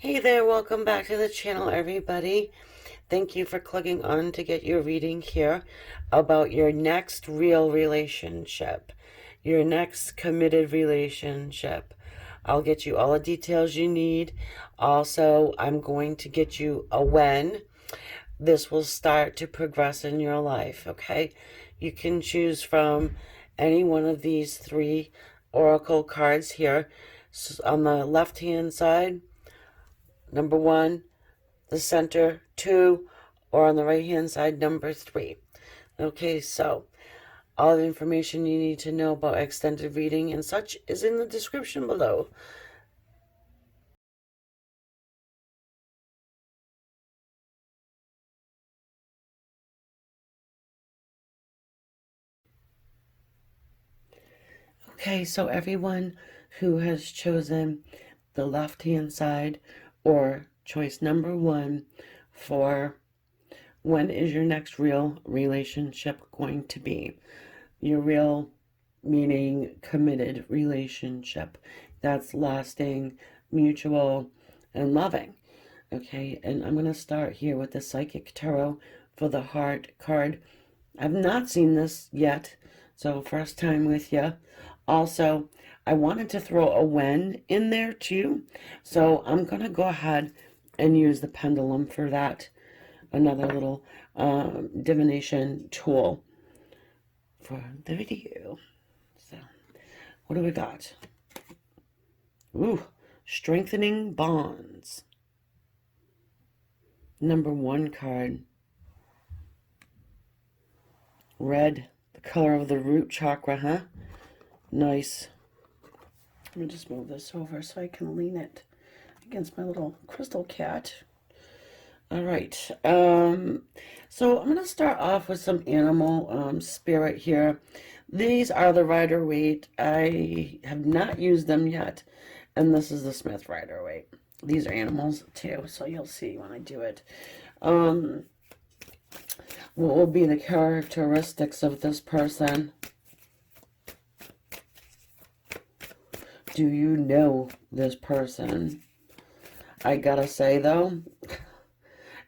Hey there, welcome back to the channel, everybody. Thank you for clicking on to get your reading here about your next real relationship, your next committed relationship. I'll get you all the details you need. Also, I'm going to get you a when this will start to progress in your life, okay? You can choose from any one of these three oracle cards here. On the left-hand side, number one, the center, two, or on the right hand side, number three. Okay, so all the information you need to know about extended reading and such is in the description below. Okay, so everyone who has chosen the left hand side or choice number one for when is your next real relationship going to be? Your real meaning committed relationship that's lasting, mutual, and loving. Okay, and I'm going to start here with the Psychic Tarot for the Heart card. I've not seen this yet, so first time with you. Also, I wanted to throw a when in there too, so I'm going to go ahead and use the pendulum for that. Another little divination tool for the video. So, what do we got? Ooh, strengthening bonds. Number one card. Red, the color of the root chakra, huh? Nice. Let me just move this over so I can lean it against my little crystal cat. All right. So I'm going to start off with some animal spirit here. These are the Rider-Waite. I have not used them yet. And this is the Smith Rider-Waite. These are animals too, so you'll see when I do it. What will be the characteristics of this person? Do you know this person? I gotta say though,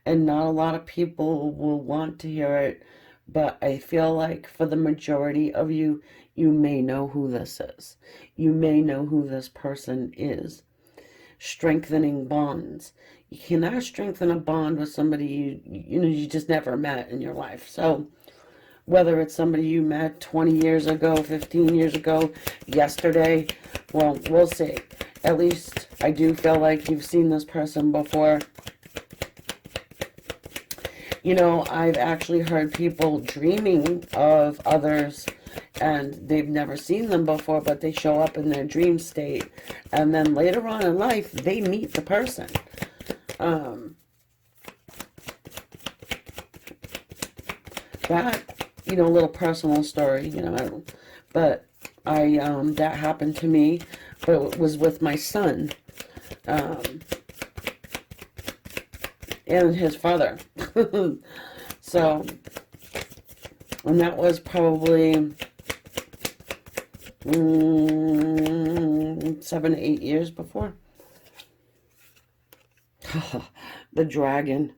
and not a lot of people will want to hear it, but I feel like for the majority of you, you may know who this is. You may know who this person is. Strengthening bonds. You cannot strengthen a bond with somebody you just never met in your life. So whether it's somebody you met 20 years ago, 15 years ago, yesterday, well, we'll see. At least I do feel like you've seen this person before. You know, I've actually heard people dreaming of others and they've never seen them before, but they show up in their dream state. And then later on in life, they meet the person. That, a little personal story, but that happened to me, but it was with my son, and his father. So, and that was probably 7 to 8 years before. The dragon.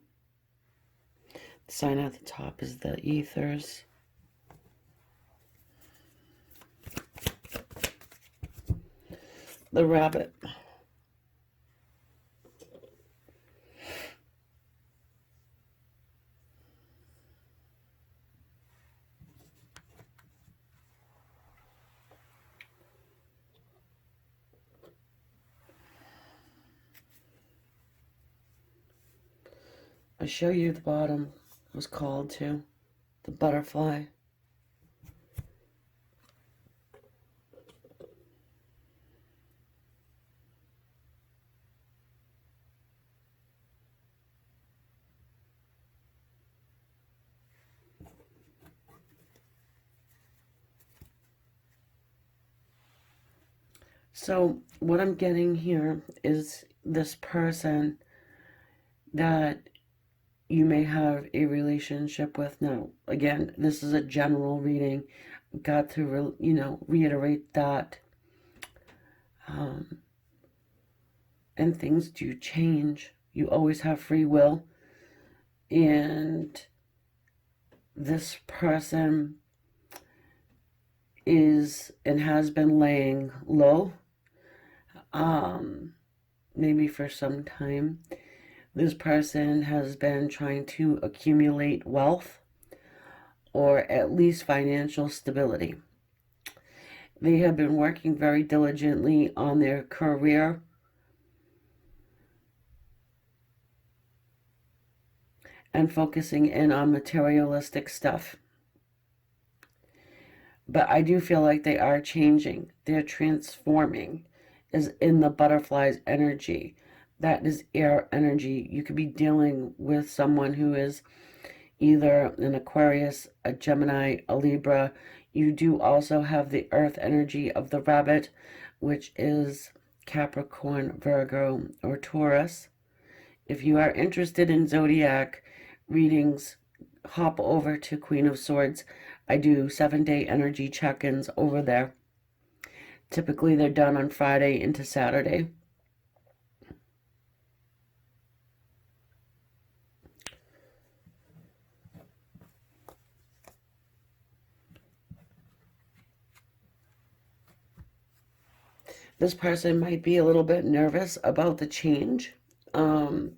The sign at the top is the ethers. The rabbit. I show you the bottom. It was called to the butterfly. So what I'm getting here is this person that you may have a relationship with. Now, again, this is a general reading. Got to, reiterate that and things do change. You always have free will, and this person is and has been laying low, maybe for some time. This person has been trying to accumulate wealth or at least financial stability. They have been working very diligently on their career and focusing in on materialistic stuff. But I do feel like they are changing. They're transforming, is in the butterfly's energy. That is air energy. You could be dealing with someone who is either an Aquarius, a Gemini, a Libra. You do also have the earth energy of the rabbit, which is Capricorn, Virgo, or Taurus. If you are interested in zodiac readings, hop over to Queen of Swords. I do 7-day energy check-ins over there. Typically, they're done on Friday into Saturday. This person might be a little bit nervous about the change, but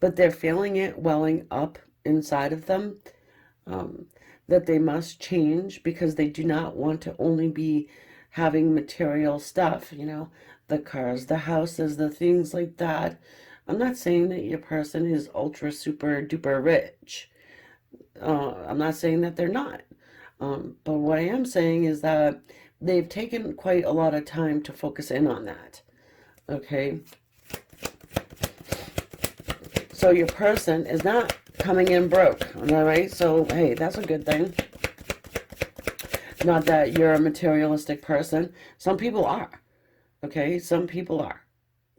they're feeling it welling up inside of them, that they must change because they do not want to only be having material stuff, the cars, the houses, the things like that. I'm not saying that your person is ultra super duper rich. I'm not saying that they're not. But what I am saying is that they've taken quite a lot of time to focus in on that. Okay? So your person is not coming in broke. All right? So, hey, that's a good thing. Not that you're a materialistic person. Some people are. Okay? Some people are.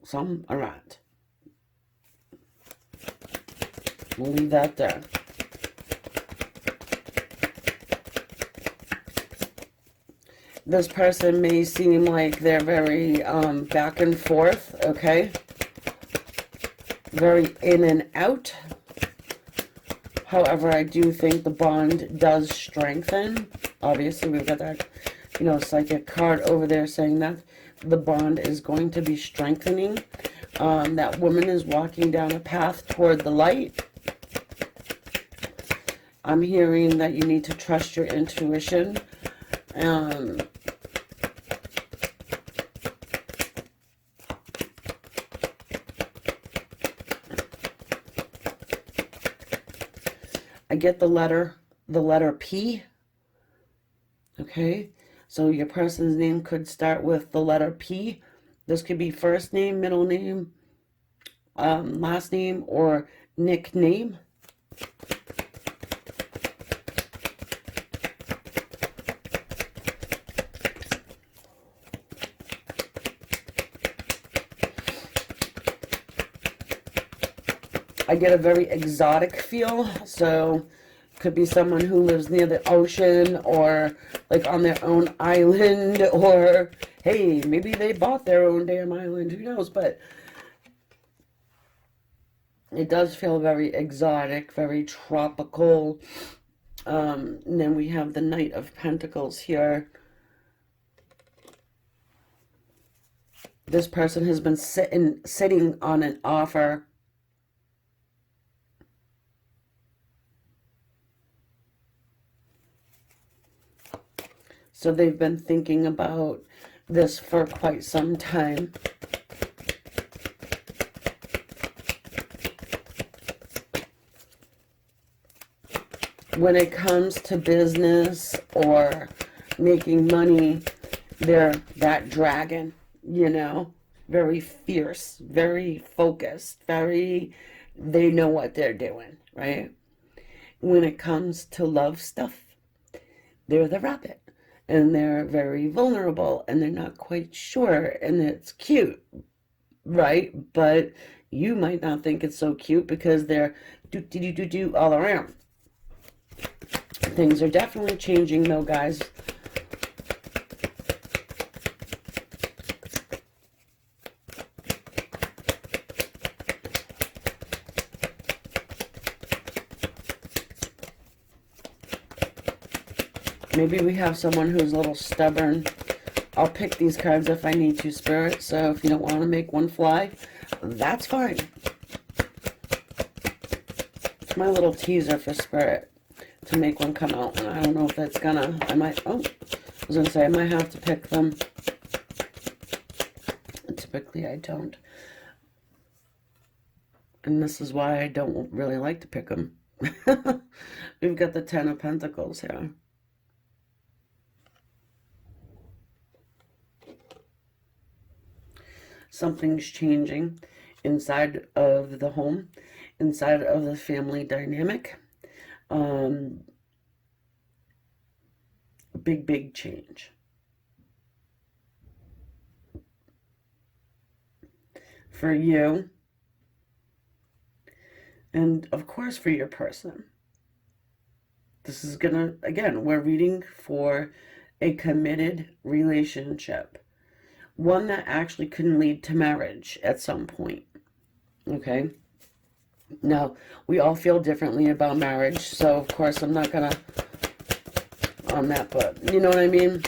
Some are not. We'll leave that there. This person may seem like they're very back and forth, okay? Very in and out. However, I do think the bond does strengthen. Obviously, we've got that, psychic card over there saying that the bond is going to be strengthening. That woman is walking down a path toward the light. I'm hearing that you need to trust your intuition. I get the letter P. Okay, so your person's name could start with the letter P. This could be first name, middle name, last name, or nickname. I get a very exotic feel, so could be someone who lives near the ocean or like on their own island, or hey, maybe they bought their own damn island, who knows, but it does feel very exotic, very tropical. And then we have the Knight of Pentacles here. This person has been sitting on an offer. So they've been thinking about this for quite some time. When it comes to business or making money, they're that dragon, very fierce, very focused, they know what they're doing, right? When it comes to love stuff, they're the rabbit. And they're very vulnerable, and they're not quite sure, and it's cute, right? But you might not think it's so cute because they're do all around. Things are definitely changing, though, guys. Maybe we have someone who's a little stubborn. I'll pick these cards if I need to, Spirit. So if you don't want to make one fly, that's fine. It's my little teaser for Spirit to make one come out. And I don't know if that's gonna, I might, oh, I was gonna say I might have to pick them. Typically I don't. And this is why I don't really like to pick them. We've got the Ten of Pentacles here. Something's changing inside of the home, inside of the family dynamic. Big change. For you, and of course for your person. This is gonna, again, we're reading for a committed relationship. One that actually can lead to marriage at some point. Okay? Now, we all feel differently about marriage, so of course I'm not gonna on that, but you know what I mean?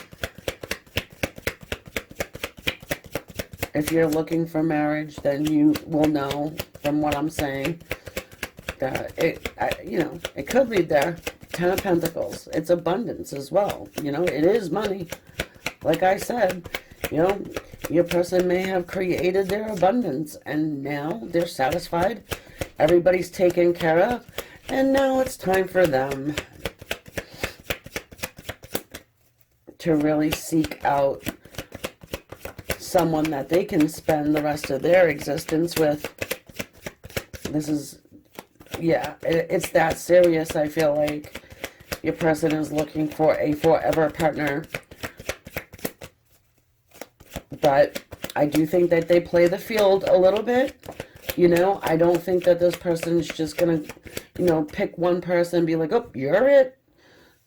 If you're looking for marriage, then you will know from what I'm saying that it could be there. Ten of Pentacles. It's abundance as well. You know, it is money. Like I said, you know, your person may have created their abundance and now they're satisfied. Everybody's taken care of. And now it's time for them to really seek out someone that they can spend the rest of their existence with. This is, yeah, it's that serious. I feel like your person is looking for a forever partner. But I do think that they play the field a little bit. You know, I don't think that this person is just going to, you know, pick one person and be like, oh, you're it.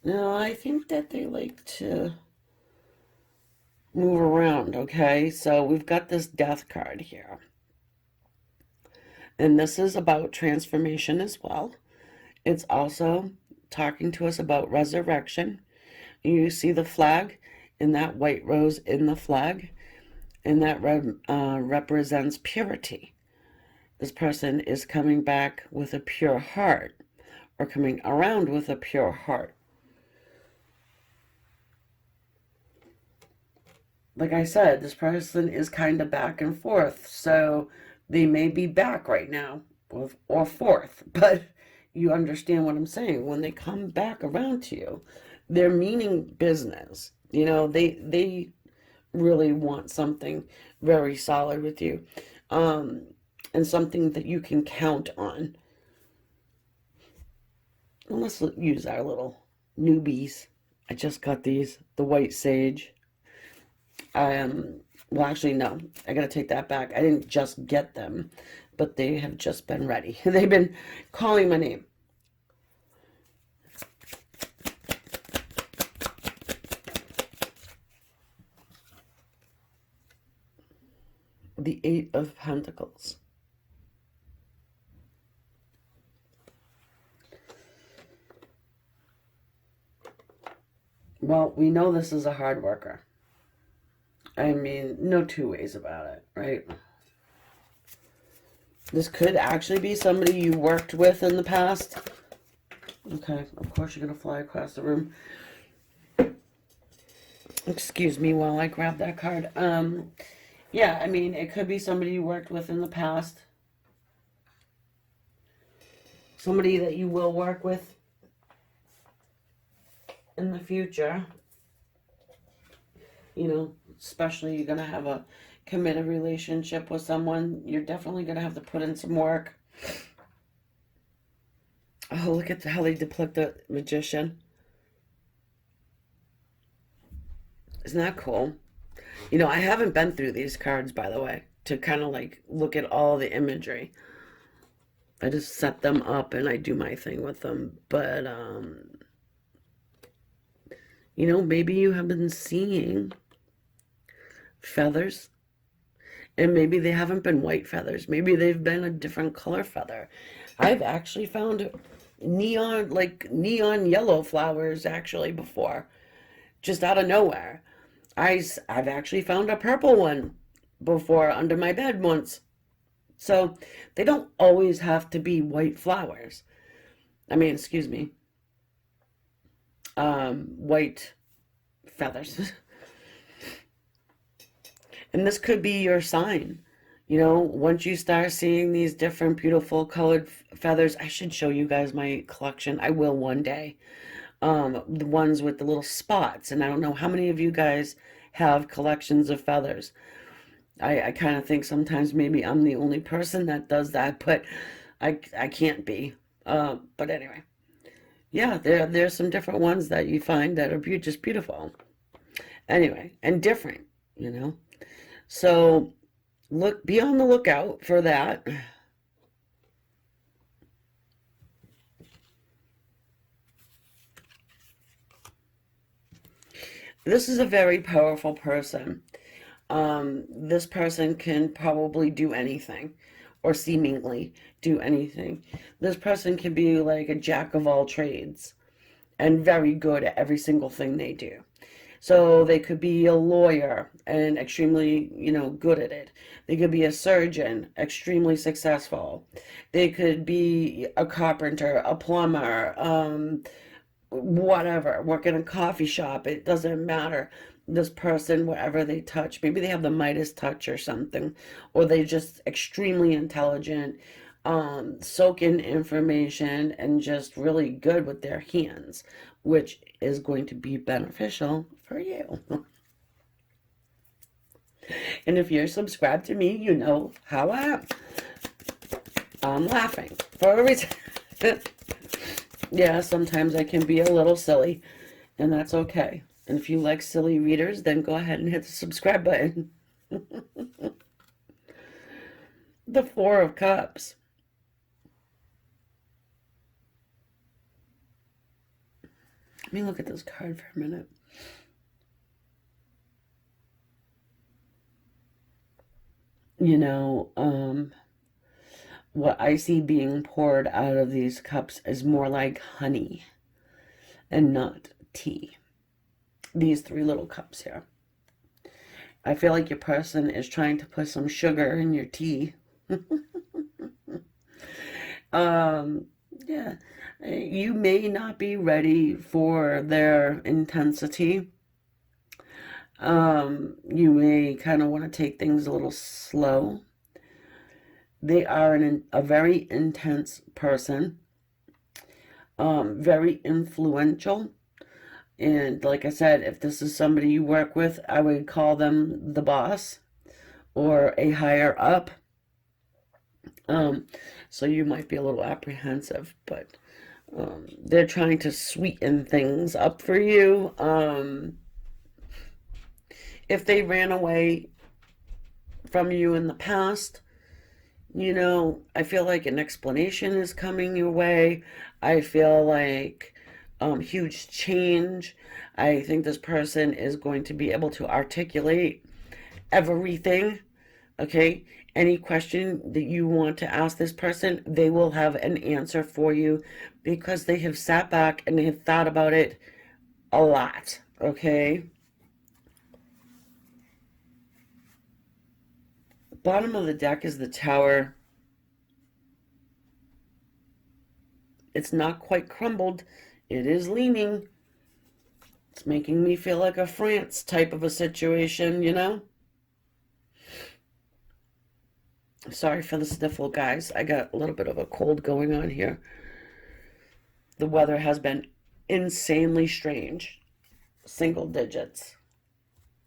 No, I think that they like to move around, okay? So we've got this Death card here. And this is about transformation as well. It's also talking to us about resurrection. You see the flag and that white rose in the flag, and that represents purity. This person is coming back with a pure heart, or coming around with a pure heart. Like I said, this person is kind of back and forth, so they may be back right now, or forth, but you understand what I'm saying. When they come back around to you, they're meaning business. You know, they really want something very solid with you, and something that you can count on. And let's use our little newbies. I just got these, the white sage. Well, actually, no, I gotta take that back. I didn't just get them, but they have just been ready. They've been calling my name. The Eight of Pentacles. Well, we know this is a hard worker. I mean, no two ways about it, right? This could actually be somebody you worked with in the past. Okay, of course you're going to fly across the room. Excuse me while I grab that card. Yeah, I mean, it could be somebody you worked with in the past. Somebody that you will work with in the future. You know, especially you're going to have a committed relationship with someone. You're definitely going to have to put in some work. Oh, look at how they depict the Magician. Isn't that cool? You know, I haven't been through these cards, by the way, to kind of like look at all the imagery. I just set them up and I do my thing with them. But, you know, maybe you have been seeing feathers, and maybe they haven't been white feathers. Maybe they've been a different color feather. I've actually found neon yellow flowers actually before. just out of nowhere. I've actually found a purple one before under my bed once. So they don't always have to be white flowers. I mean, excuse me, white feathers. And this could be your sign. You know, once you start seeing these different beautiful colored feathers, I should show you guys my collection. I will one day. The ones with the little spots. And I don't know how many of you guys have collections of feathers. I kind of think sometimes maybe I'm the only person that does that, but I can't be. But anyway, yeah, there's some different ones that you find that are just beautiful. Anyway, and different, you know. So be on the lookout for that. This is a very powerful person. This person can probably do anything, or seemingly do anything. This person can be like a jack of all trades and very good at every single thing they do. So they could be a lawyer and extremely, good at it. They could be a surgeon, extremely successful. They could be a carpenter, a plumber, whatever, work in a coffee shop. It doesn't matter. This person, whatever they touch, maybe they have the Midas touch or something, or they just extremely intelligent, soak in information, and just really good with their hands, which is going to be beneficial for you. And if you're subscribed to me, you know how I am. I'm laughing for a reason. Yeah, sometimes I can be a little silly, and that's okay. And if you like silly readers, then go ahead and hit the subscribe button. The Four of Cups. Let me look at this card for a minute. What I see being poured out of these cups is more like honey and not tea. These three little cups here. I feel like your person is trying to put some sugar in your tea. Yeah, you may not be ready for their intensity. You may kind of want to take things a little slow. They are a very intense person, very influential. And like I said, if this is somebody you work with, I would call them the boss or a higher up. So you might be a little apprehensive, but they're trying to sweeten things up for you. If they ran away from you in the past, I feel like an explanation is coming your way. I feel like huge change. I think this person is going to be able to articulate everything. Okay, any question that you want to ask this person, they will have an answer for you because they have sat back and they have thought about it a lot. Okay. Bottom of the deck is the Tower. It's not quite crumbled. It is leaning. It's making me feel like a France type of a situation. Sorry for the sniffle, guys. I got a little bit of a cold going on here. The weather has been insanely strange. Single digits.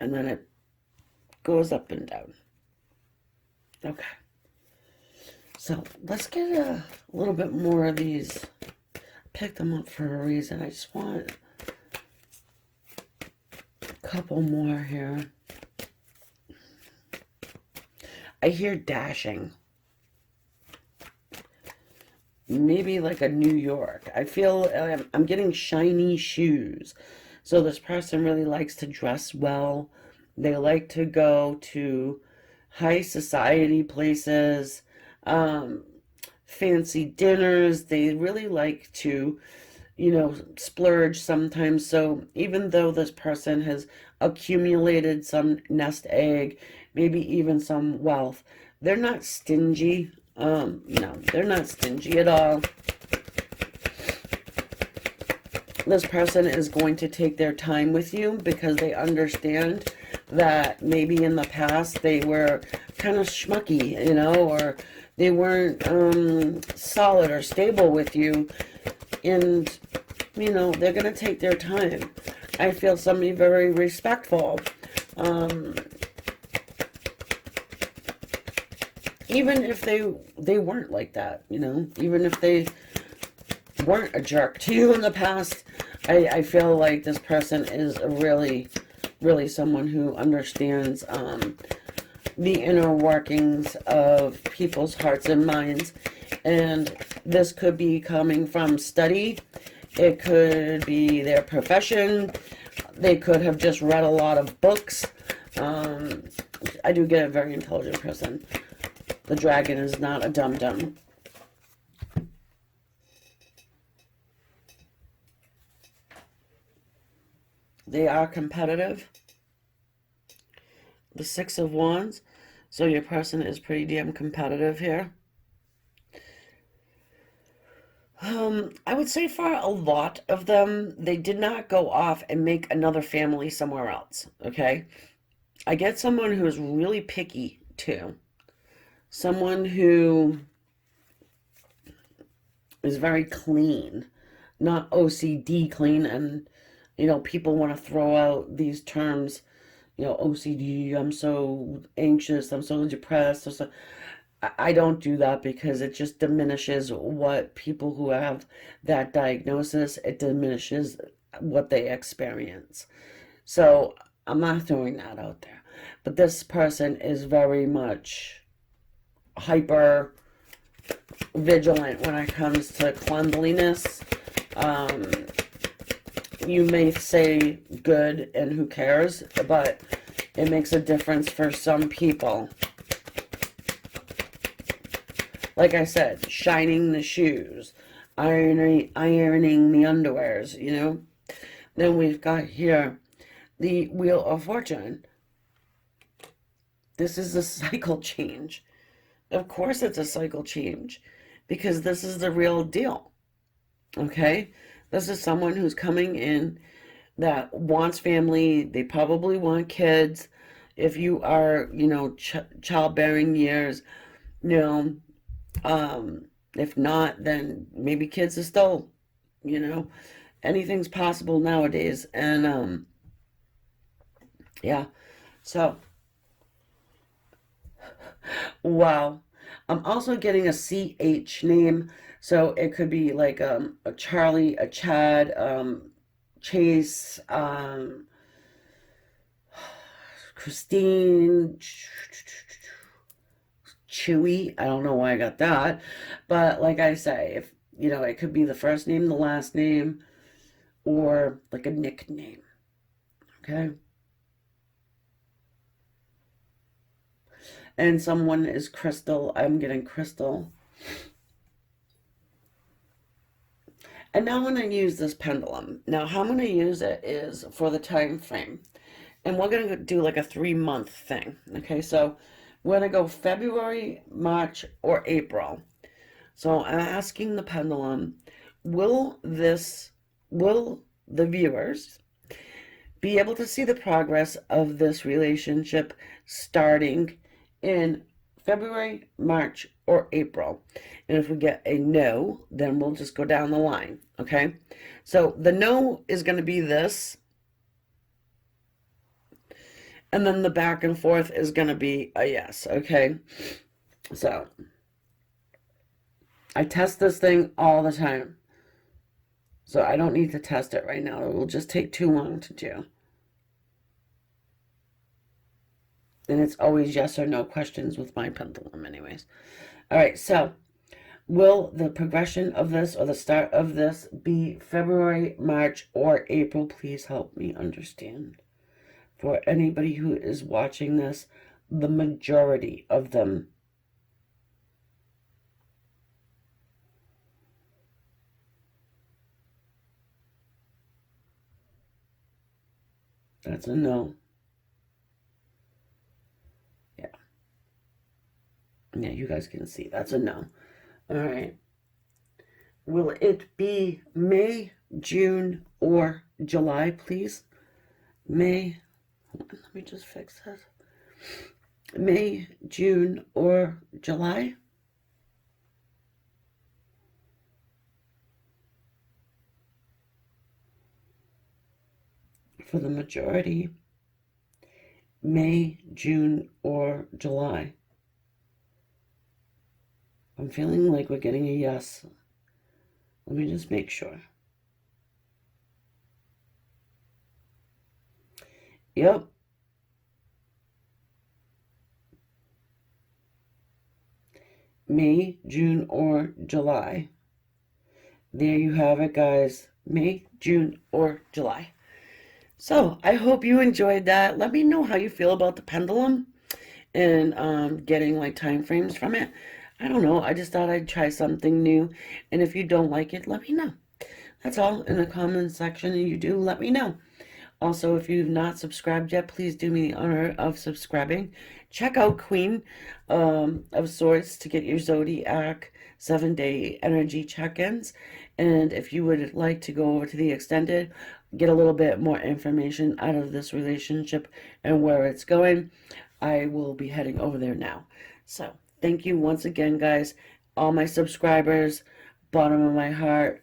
And then it goes up and down. Okay. So let's get a little bit more of these. Pick them up for a reason. I just want a couple more here. I hear dashing. Maybe like a New York. I feel I'm getting shiny shoes. So this person really likes to dress well. They like to go to high society places, fancy dinners. They really like to splurge sometimes. So even though this person has accumulated some nest egg, maybe even some wealth, they're not stingy. No, they're not stingy at all. This person is going to take their time with you because they understand that maybe in the past they were kind of schmucky, or they weren't solid or stable with you. And, they're going to take their time. I feel somebody very respectful. Even if they weren't like that, even if they weren't a jerk to you in the past, I feel like this person is really, really someone who understands the inner workings of people's hearts and minds. And this could be coming from study. It could be their profession. They could have just read a lot of books. I do get a very intelligent person. The dragon is not a dum-dum. They are competitive. The Six of Wands. So your person is pretty damn competitive here. I would say for a lot of them, they did not go off and make another family somewhere else, okay? I get someone who is really picky, too. Someone who is very clean, not OCD clean. And, people want to throw out these terms, OCD, I'm so anxious, I'm so depressed. I don't do that because it just diminishes what people who have that diagnosis, it diminishes what they experience. So I'm not throwing that out there. But this person is very much hyper vigilant when it comes to cleanliness. You may say good and who cares, but it makes a difference for some people. Like I said, shining the shoes, ironing the underwears, Then we've got here the Wheel of Fortune. This is a cycle change. Of course it's a cycle change because this is the real deal. Okay? This is someone who's coming in that wants family. They probably want kids. If you are, childbearing years, if not, then maybe kids are still, anything's possible nowadays. And, yeah. So, wow. I'm also getting a CH name. So it could be like a Charlie, a Chad, Chase, Christine, Chewy. I don't know why I got that. But like I say, if it could be the first name, the last name, or like a nickname. Okay. And someone is Crystal. I'm getting Crystal. And now I'm going to use this pendulum. Now how I'm going to use it is for the time frame. And we're going to do like a 3-month thing. Okay, so we're going to go February, March, or April. So I'm asking the pendulum, will the viewers be able to see the progress of this relationship starting in February, March, or April? And if we get a no, then we'll just go down the line, okay? So the no is going to be this. And then the back and forth is going to be a yes, okay? So I test this thing all the time. So I don't need to test it right now. It will just take too long to do. And it's always yes or no questions with my pendulum anyways. All right, so will the progression of this or the start of this be February, March, or April? Please help me understand. For anybody who is watching this, the majority of them. That's a no. Yeah. Yeah, you guys can see. That's a no. All right. Will it be May, June, or July, please? May. Let me just fix this. May, June, or July? For the majority, May, June, or July. I'm feeling like we're getting a yes. Let me just make sure. Yep. May, June, or July. There you have it, guys. May, June, or July. So I hope you enjoyed that. Let me know how you feel about the pendulum and getting like time frames from it. I don't know. I just thought I'd try something new. And if you don't like it, let me know. That's all in the comments section. And you do, let me know. Also, if you've not subscribed yet, please do me the honor of subscribing. Check out Queen of Swords to get your Zodiac 7-day energy check-ins. And if you would like to go over to the extended, get a little bit more information out of this relationship and where it's going, I will be heading over there now. So, thank you once again, guys. All my subscribers, bottom of my heart,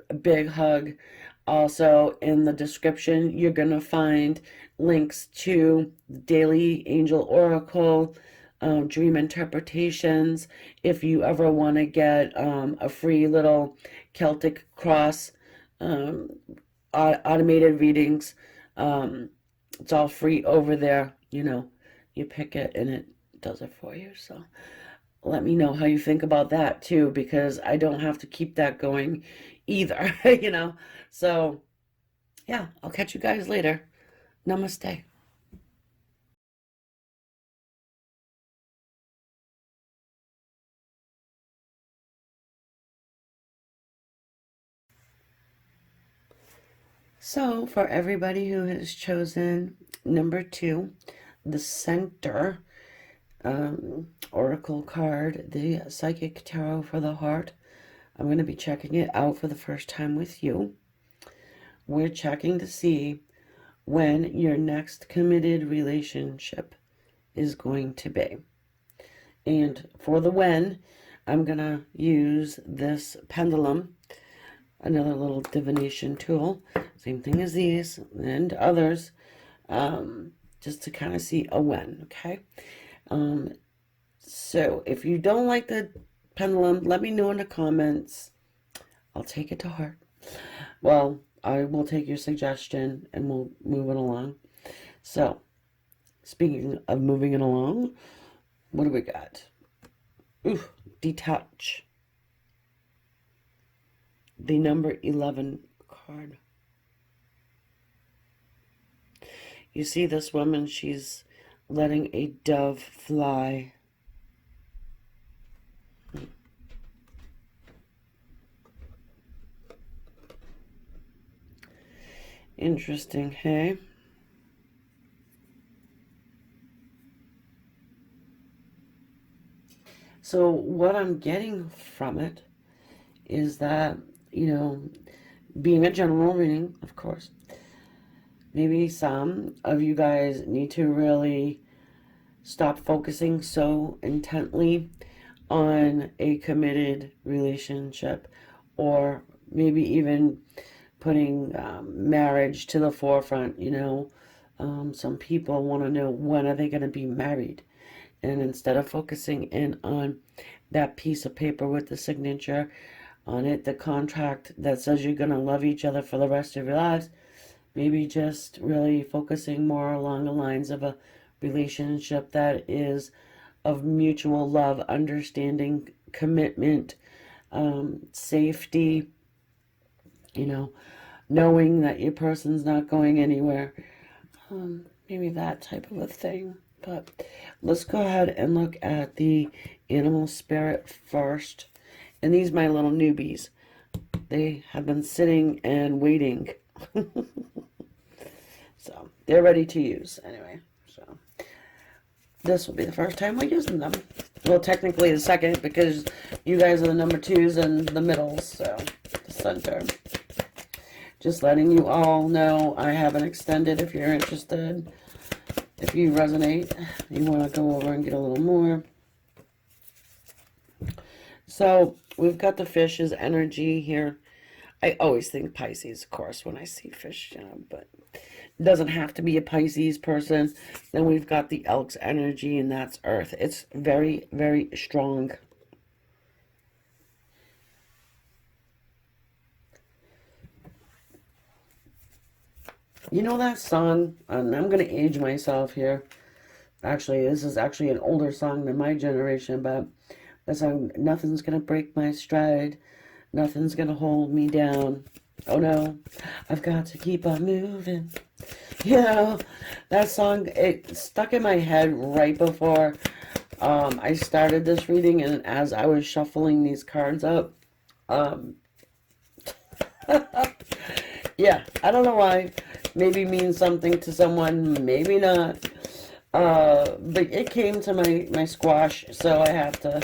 a big hug. Also, in the description, you're going to find links to the Daily Angel Oracle, dream interpretations. If you ever want to get a free little Celtic cross automated readings, it's all free over there. You know, you pick it and it does it for you. So let me know how you think about that too, because I don't have to keep that going either, you know. So, yeah, I'll catch you guys later. Namaste. So, for everybody who has chosen number 2, the center oracle card, the psychic tarot for the heart, I'm going to be checking it out for the first time with you. We're checking to see when your next committed relationship is going to be. And for the when, I'm going to use this pendulum, another little divination tool, same thing as these and others, just to kind of see a when, okay? So if you don't like the pendulum, let me know in the comments. I'll take it to heart. Well, I will take your suggestion and we'll move it along. So, speaking of moving it along, what do we got? Ooh, detach. The number 11 card. You see this woman, she's letting a dove fly. Interesting, hey? So what I'm getting from it is that, you know, being a general reading, of course, maybe some of you guys need to really stop focusing so intently on a committed relationship, or maybe even putting marriage to the forefront. You know, some people want to know, when are they going to be married? And instead of focusing in on that piece of paper with the signature on it, the contract that says you're going to love each other for the rest of your lives, maybe just really focusing more along the lines of a relationship that is of mutual love, understanding, commitment, safety, you know, knowing that your person's not going anywhere. Maybe that type of a thing. But let's go ahead and look at the animal spirit first. And these my little newbies. They have been sitting and waiting. So they're ready to use anyway. So this will be the first time we're using them. Well, technically the second, because you guys are the number 2s and the middles, so the center. Just letting you all know I haven't extended if you're interested. If you resonate, you want to go over and get a little more. So we've got the fish's energy here. I always think Pisces, of course, when I see fish, you know, but it doesn't have to be a Pisces person. Then we've got the Elk's energy, and that's Earth. It's very, very strong. You know that song? And I'm going to age myself here. Actually, this is actually an older song than my generation, but the song, nothing's going to break my stride. Nothing's going to hold me down. Oh no, I've got to keep on moving. You know, that song, it stuck in my head right before I started this reading, and as I was shuffling these cards up, yeah, I don't know why. Maybe means something to someone, maybe not. But it came to my squash, so I have to.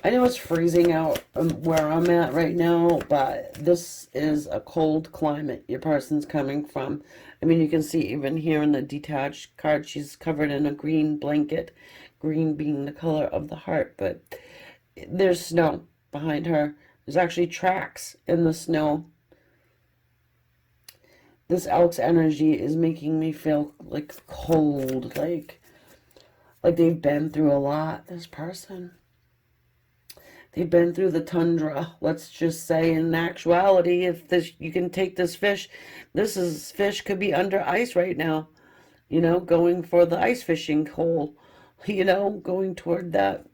I know it's freezing out where I'm at right now, but this is a cold climate your person's coming from. I mean, you can see even here in the detached card, she's covered in a green blanket, green being the color of the heart, but there's snow behind her. There's actually tracks in the snow. This Elk's energy is making me feel like cold, like they've been through a lot, this person. They've been through the tundra, let's just say. In actuality, if this, you can take this fish, fish could be under ice right now, you know, going for the ice fishing hole, you know, going toward that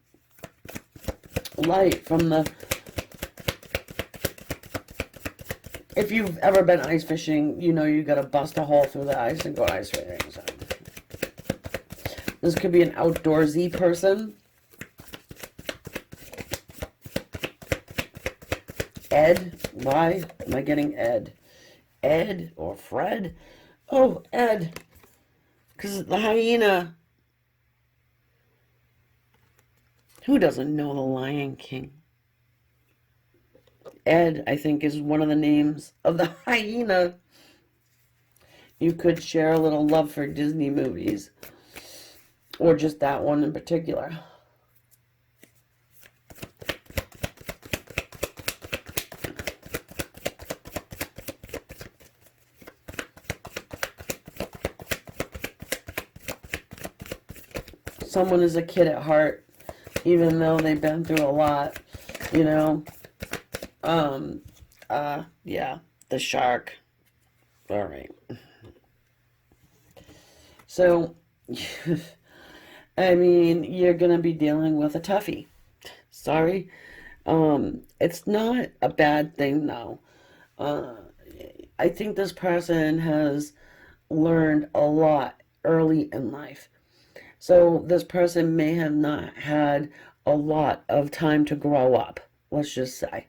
light from the, if you've ever been ice fishing, you know you gotta bust a hole through the ice and go ice fishing. So this could be an outdoorsy person. Ed, why am I getting Ed? Ed or Fred? Oh, Ed. Because the hyena. Who doesn't know the Lion King? Ed, I think, is one of the names of the hyena. You could share a little love for Disney movies. Or just that one in particular. Someone is a kid at heart, even though they've been through a lot, you know. Yeah, the shark. All right. So, I mean, you're going to be dealing with a toughie. Sorry. It's not a bad thing, though. I think this person has learned a lot early in life. So this person may have not had a lot of time to grow up, let's just say.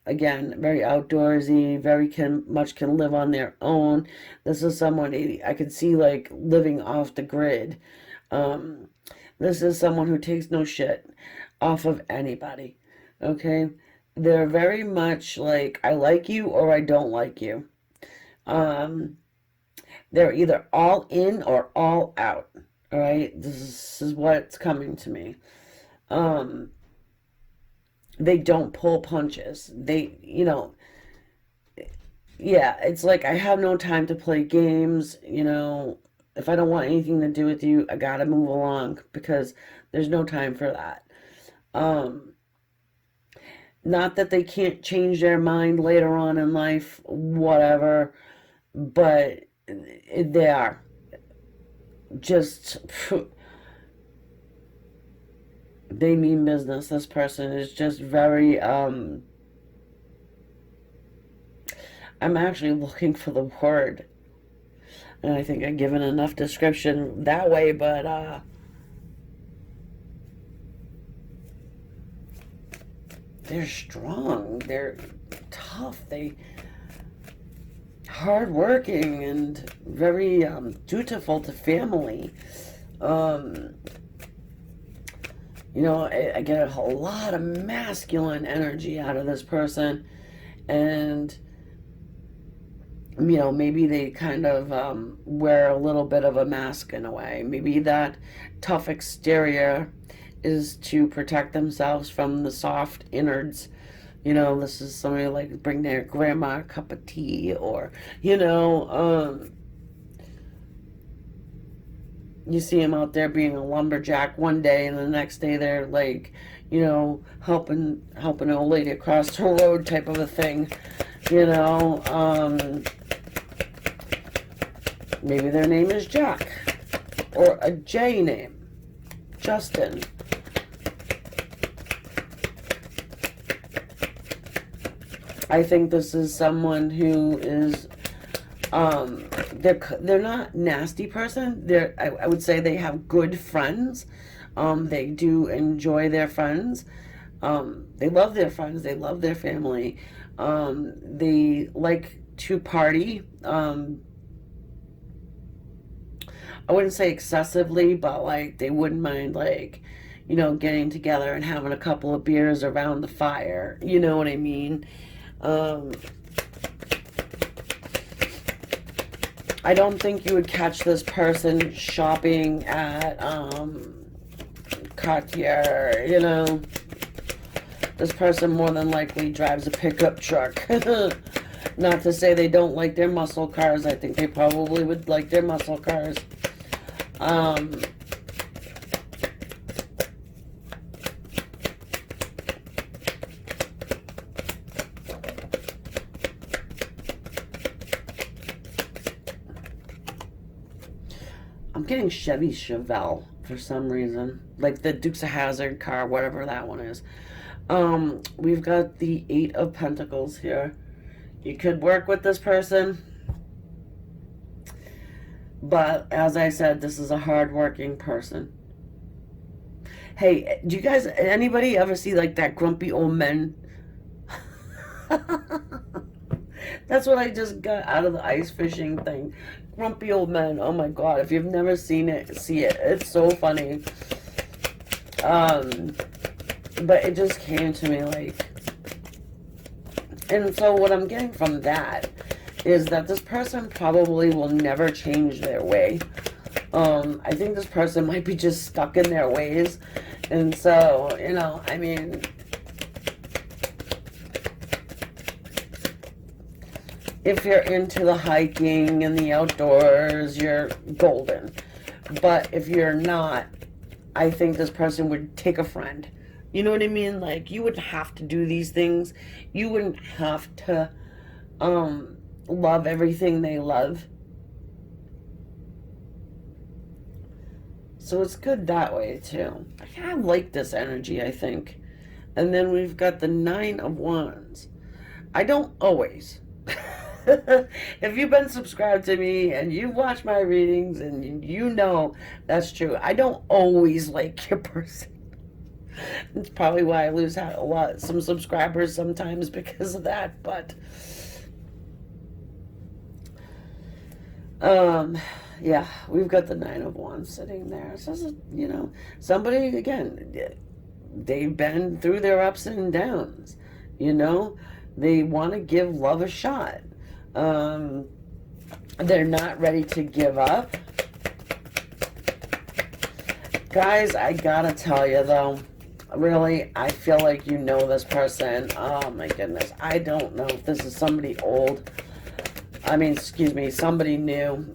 Again, very outdoorsy, very much can live on their own. This is someone I could see like living off the grid. This is someone who takes no shit off of anybody. Okay? They're very much like, I like you or I don't like you. They're either all in or all out. All right? This is what's coming to me. They don't pull punches. They, you know, yeah, it's like I have no time to play games, you know. If I don't want anything to do with you, I gotta move along because there's no time for that. Not that they can't change their mind later on in life, whatever, but they are just, they mean business. This person is just very, I'm actually looking for the word. And I think I've given enough description that way, but, they're strong, they're tough, they hardworking and very dutiful to family. You know, I get a lot of masculine energy out of this person, and you know, maybe they kind of wear a little bit of a mask in a way. Maybe that tough exterior is to protect themselves from the soft innards. You know, this is somebody like bring their grandma a cup of tea, or you know, you see them out there being a lumberjack one day, and the next day they're like, you know, helping an old lady across the road type of a thing. You know, maybe their name is Jack, or a J name, Justin. I think this is someone who is, they're not nasty person. I would say they have good friends. They do enjoy their friends. They love their friends. They love their family. They like to party. I wouldn't say excessively, but like they wouldn't mind, like, you know, getting together and having a couple of beers around the fire. You know what I mean? I don't think you would catch this person shopping at Cartier. You know, this person more than likely drives a pickup truck. Not to say they don't like their muscle cars. I think they probably would like their muscle cars. I'm getting Chevy Chevelle for some reason. Like the Dukes of Hazzard car, whatever that one is. We've got the Eight of Pentacles here. You could work with this person, but as I said, this is a hard-working person. Hey, do you guys, anybody ever see like that grumpy old men? That's what I just got out of the ice fishing thing. Grumpy old men. Oh my god, if you've never seen it, see it. It's so funny. But it just came to me like, and so what I'm getting from that is that this person probably will never change their way. I think this person might be just stuck in their ways. And so, you know, I mean, if you're into the hiking and the outdoors, you're golden. But if you're not, I think this person would take a friend. You know what I mean? Like, you wouldn't have to do these things. You wouldn't have to love everything they love. So it's good that way, too. I kind of like this energy, I think. And then we've got the Nine of Wands. I don't always. If you've been subscribed to me and you watch my readings and you know that's true, I don't always like your person. It's probably why I lose some subscribers sometimes because of that. But yeah, we've got the Nine of Wands sitting there. So, you know, somebody, again, they've been through their ups and downs. You know, they want to give love a shot. They're not ready to give up. Guys, I gotta tell you though, really, I feel like you know this person. Oh my goodness. I don't know if this is somebody old. I mean, excuse me, somebody new.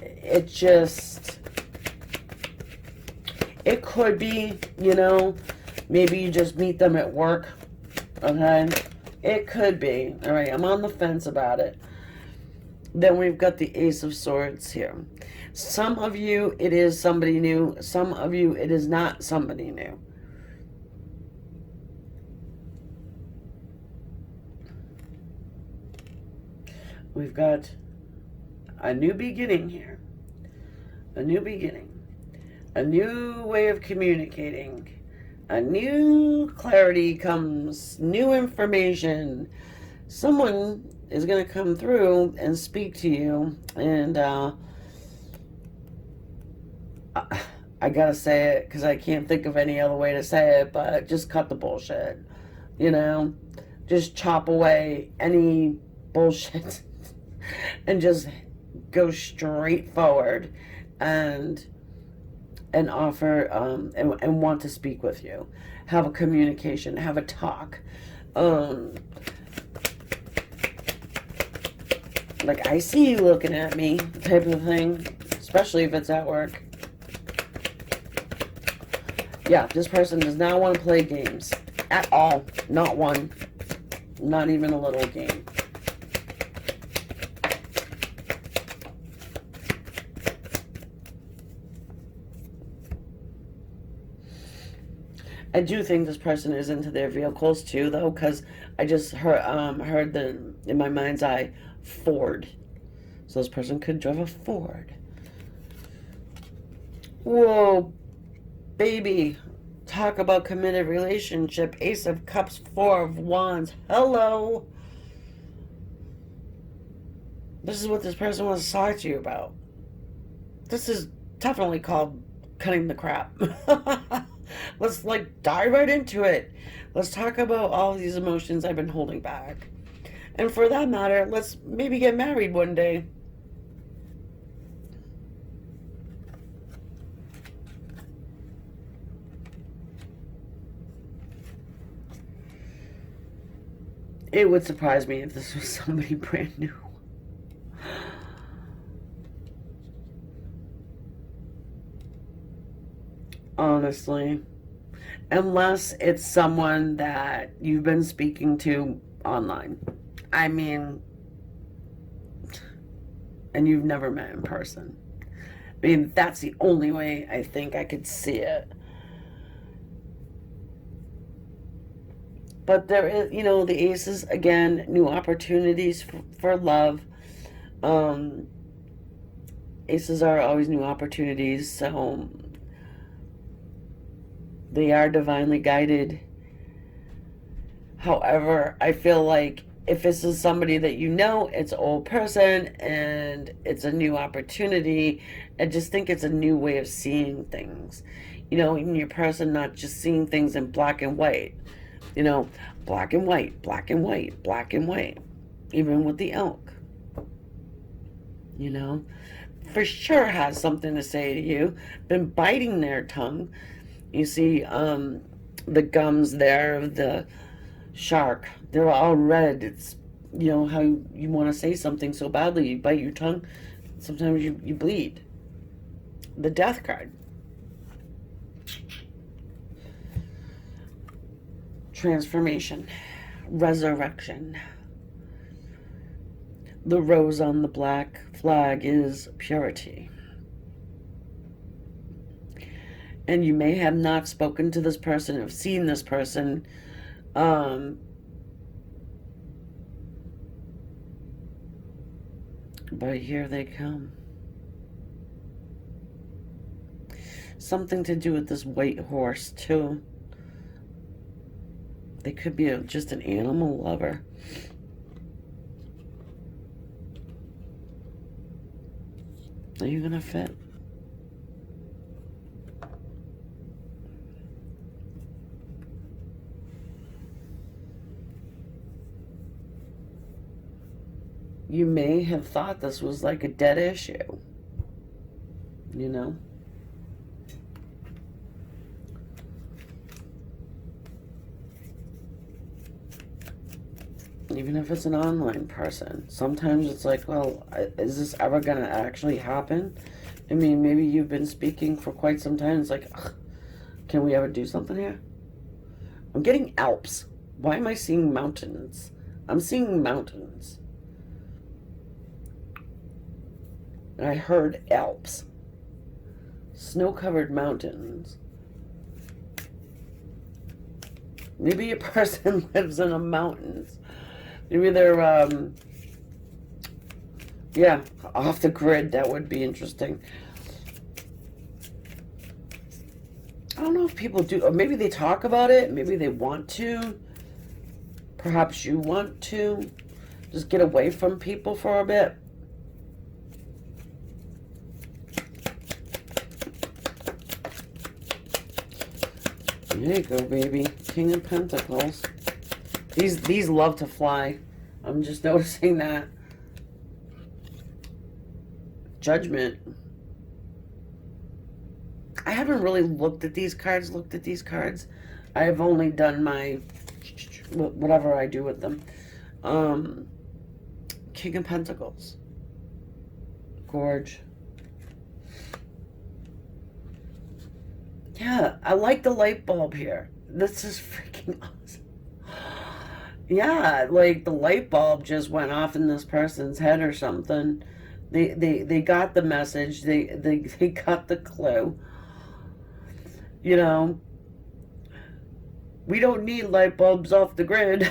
It just, it could be, you know, maybe you just meet them at work. Okay? It could be. All right, I'm on the fence about it. Then we've got the Ace of Swords here. Some of you, it is somebody new. Some of you, it is not somebody new. We've got a new beginning here. A new beginning. A new way of communicating. A new clarity comes, new information. Someone is going to come through and speak to you, and I gotta say it because I can't think of any other way to say it, but just cut the bullshit. You know? Just chop away any bullshit and just go straight forward and offer and want to speak with you. Have a communication, have a talk. Like, I see you looking at me type of thing, especially if it's at work. Yeah, this person does not want to play games at all. Not one. Not even a little game. I do think this person is into their vehicles too, though, because I just heard the, in my mind's eye, Ford. So this person could drive a Ford. Whoa, baby. Talk about committed relationship. Ace of Cups, Four of Wands. Hello. This is what this person wants to talk to you about. This is definitely called cutting the crap. Let's dive right into it. Let's talk about all these emotions I've been holding back. And for that matter, let's maybe get married one day. It would surprise me if this was somebody brand new. Honestly. Unless it's someone that you've been speaking to online. I mean, and you've never met in person. I mean, that's the only way I think I could see it. But there is, the aces, again, new opportunities for love. Aces are always new opportunities, so they are divinely guided. However, I feel like if this is somebody that it's an old person and it's a new opportunity, I just think it's a new way of seeing things. In your person, not just seeing things in black and white. Black and white, black and white, black and white. Even with the elk. For sure has something to say to you. Been biting their tongue. You see the gums there of the shark. They're all red. It's, how you want to say something so badly. You bite your tongue. Sometimes you bleed. The death card. Transformation. Resurrection. The rose on the black flag is purity. And you may have not spoken to this person, have seen this person, but here they come. Something to do with this white horse, too. They could be just an animal lover. Are you gonna fit? You may have thought this was like a dead issue. Even if it's an online person. Sometimes it's like, well, is this ever going to actually happen? I mean, maybe you've been speaking for quite some time. It's like, ugh, can we ever do something here? I'm getting Alps. Why am I seeing mountains? I'm seeing mountains. And I heard Alps. Snow-covered mountains. Maybe a person lives in the mountains. Maybe they're, off the grid. That would be interesting. I don't know if people do, or maybe they talk about it, maybe they want to. Perhaps you want to just get away from people for a bit. There you go, baby. King of Pentacles. These love to fly. I'm just noticing that. Judgment. I haven't really looked at these cards, I've only done my, whatever I do with them. King of Pentacles. Gorge. Yeah, I like the light bulb here. This is freaking awesome. Yeah, like the light bulb just went off in this person's head or something. They got the message. They got the clue. You know, we don't need light bulbs off the grid.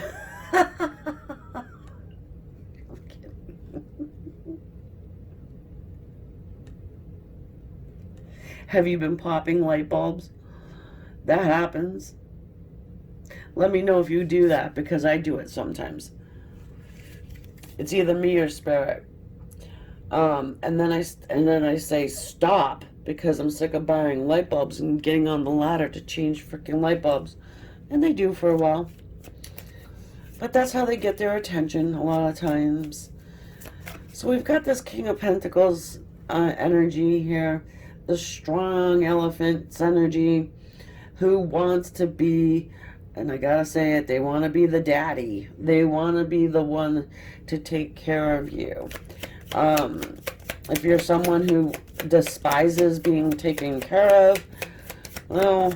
Have you been popping light bulbs? That happens. Let me know if you do that, because I do it sometimes. It's either me or spirit. And then I say stop, because I'm sick of buying light bulbs and getting on the ladder to change freaking light bulbs. And they do for a while. But that's how they get their attention a lot of times. So we've got this King of Pentacles energy here. The strong elephant's energy, who wants to be, and I gotta say it, they want to be the daddy. They want to be the one to take care of you. If you're someone who despises being taken care of, well,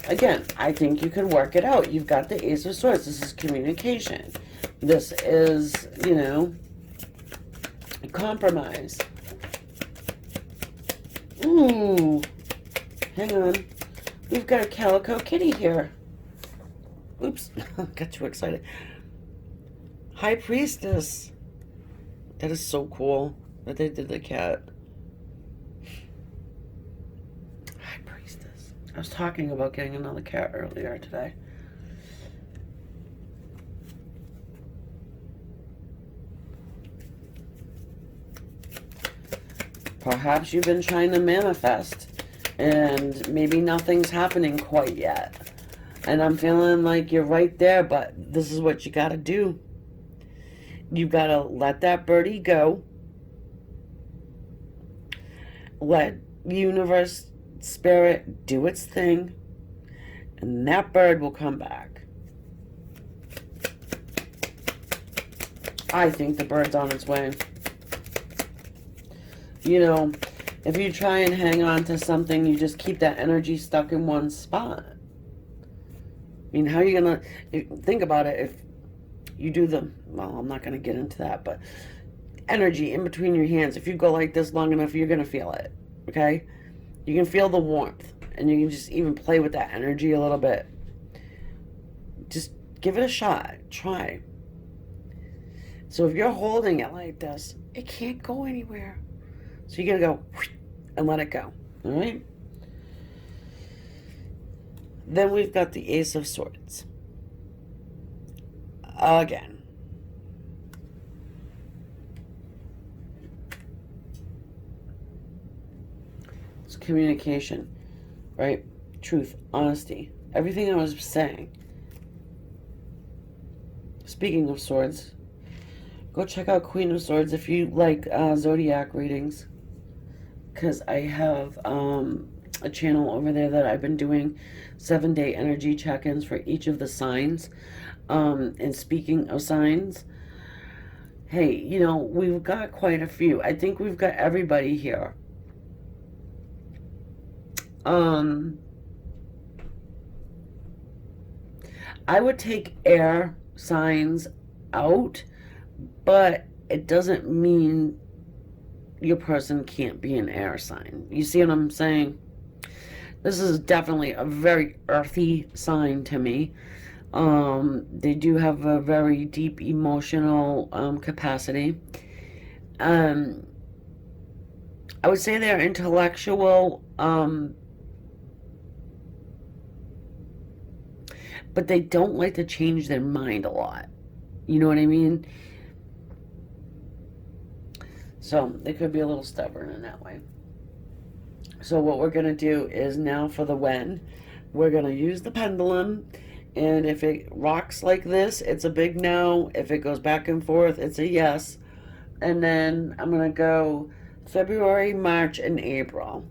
again, I think you can work it out. You've got the Ace of Swords. This is communication. This is, you know, a compromise. Ooh, hang on. We've got a calico kitty here. Oops, got too excited. High Priestess. That is so cool that they did the cat. High Priestess. I was talking about getting another cat earlier today. Perhaps you've been trying to manifest and maybe nothing's happening quite yet. And I'm feeling like you're right there, but this is what you got to do. You've got to let that birdie go. Let universe, spirit do its thing. And that bird will come back. I think the bird's on its way. You know, if you try and hang on to something, you just keep that energy stuck in one spot. I mean, how are you going to, think about it, if you do the, well, I'm not going to get into that, but energy in between your hands, if you go like this long enough, you're going to feel it, okay? You can feel the warmth, and you can just even play with that energy a little bit. Just give it a shot. Try. So if you're holding it like this, it can't go anywhere. So you got to go and let it go, all right? Then we've got the Ace of Swords. Again. It's communication, right? Truth, honesty, everything I was saying. Speaking of swords, go check out Queen of Swords if you like zodiac readings. Because I have a channel over there that I've been doing 7-day energy check-ins for each of the signs. And speaking of signs, hey, you know, we've got quite a few. I think we've got everybody here. I would take air signs out, but it doesn't mean your person can't be an air sign. You see what I'm saying? This is definitely a very earthy sign to me. They do have a very deep emotional capacity. I I would say they're intellectual, but they don't like to change their mind a lot. You know what I mean? So they could be a little stubborn in that way. So what we're going to do is now for the when, we're going to use the pendulum. And if it rocks like this, it's a big no. If it goes back and forth, it's a yes. And then I'm going to go February, March, and April.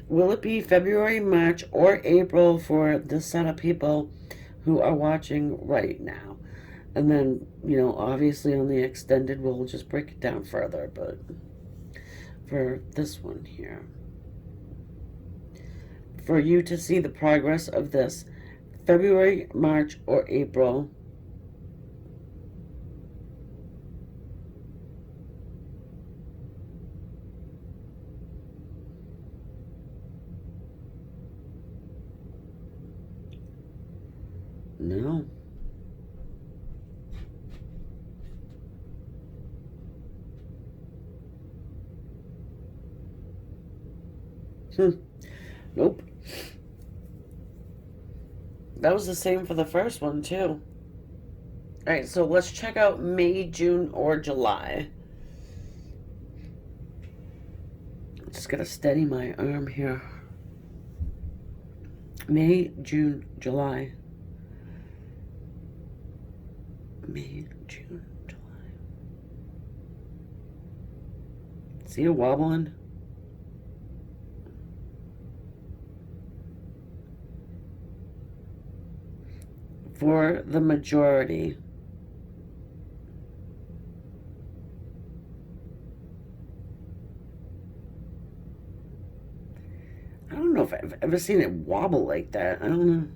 Will it be February, March, or April for the set of people who are watching right now? And then, obviously on the extended, we'll just break it down further. But for this one here, for you to see the progress of this, February, March, or April. No. Nope. That was the same for the first one, too. Alright, so let's check out May, June, or July. Just gotta steady my arm here. May, June, July. May, June, July. See it wobbling? For the majority. I don't know if I've ever seen it wobble like that. I don't know.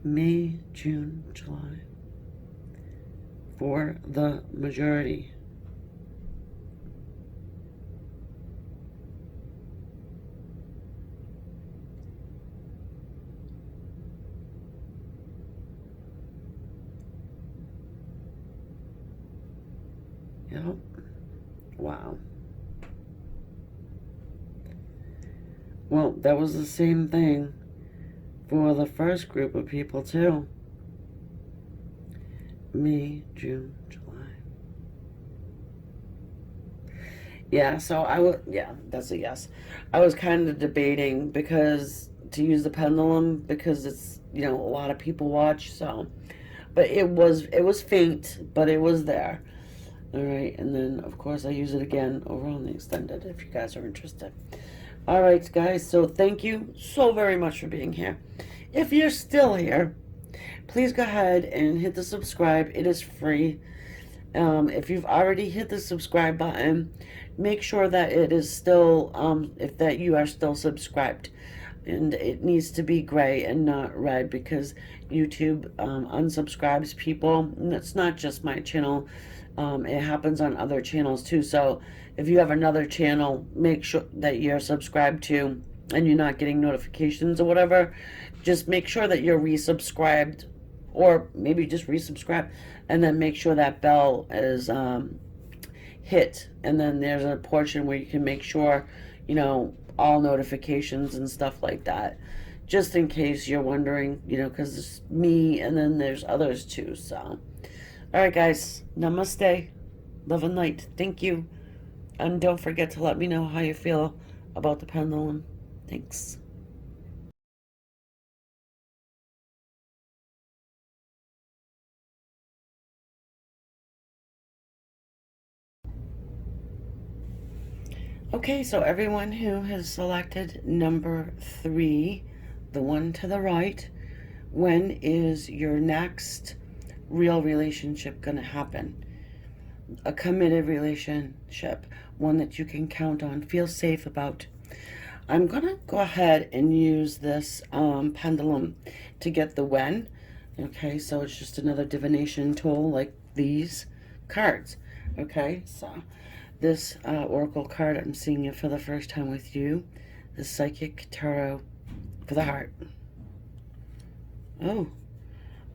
May, June, July. For the majority. Yep. Wow. Well, that was the same thing for the first group of people, too. May, June, July. Yeah, so that's a yes. I was kind of debating because to use the pendulum because it's, a lot of people watch, so. But it was faint, but it was there. All right, and then of course I use it again over on the extended if you guys are interested. All right, guys, so thank you so very much for being here. If you're still here, please go ahead and hit the subscribe. It is free. If you've already hit the subscribe button, make sure that it is still, if that you are still subscribed. And it needs to be gray and not red because YouTube unsubscribes people. And it's not just my channel. It happens on other channels too. So if you have another channel, make sure that you're subscribed to and you're not getting notifications or whatever. Just make sure that you're resubscribed, or maybe just resubscribe, and then make sure that bell is hit. And then there's a portion where you can make sure, all notifications and stuff like that. Just in case you're wondering, because it's me and then there's others too. So, alright, guys, namaste. Love and light. Thank you. And don't forget to let me know how you feel about the pendulum. Thanks. Okay, so everyone who has selected number 3, the one to the right, when is your next real relationship going to happen? A committed relationship, one that you can count on, feel safe about. I'm going to go ahead and use this pendulum to get the when. Okay, so it's just another divination tool like these cards. Okay, so this oracle card, I'm seeing it for the first time with you. The Psychic Tarot for the heart. Oh,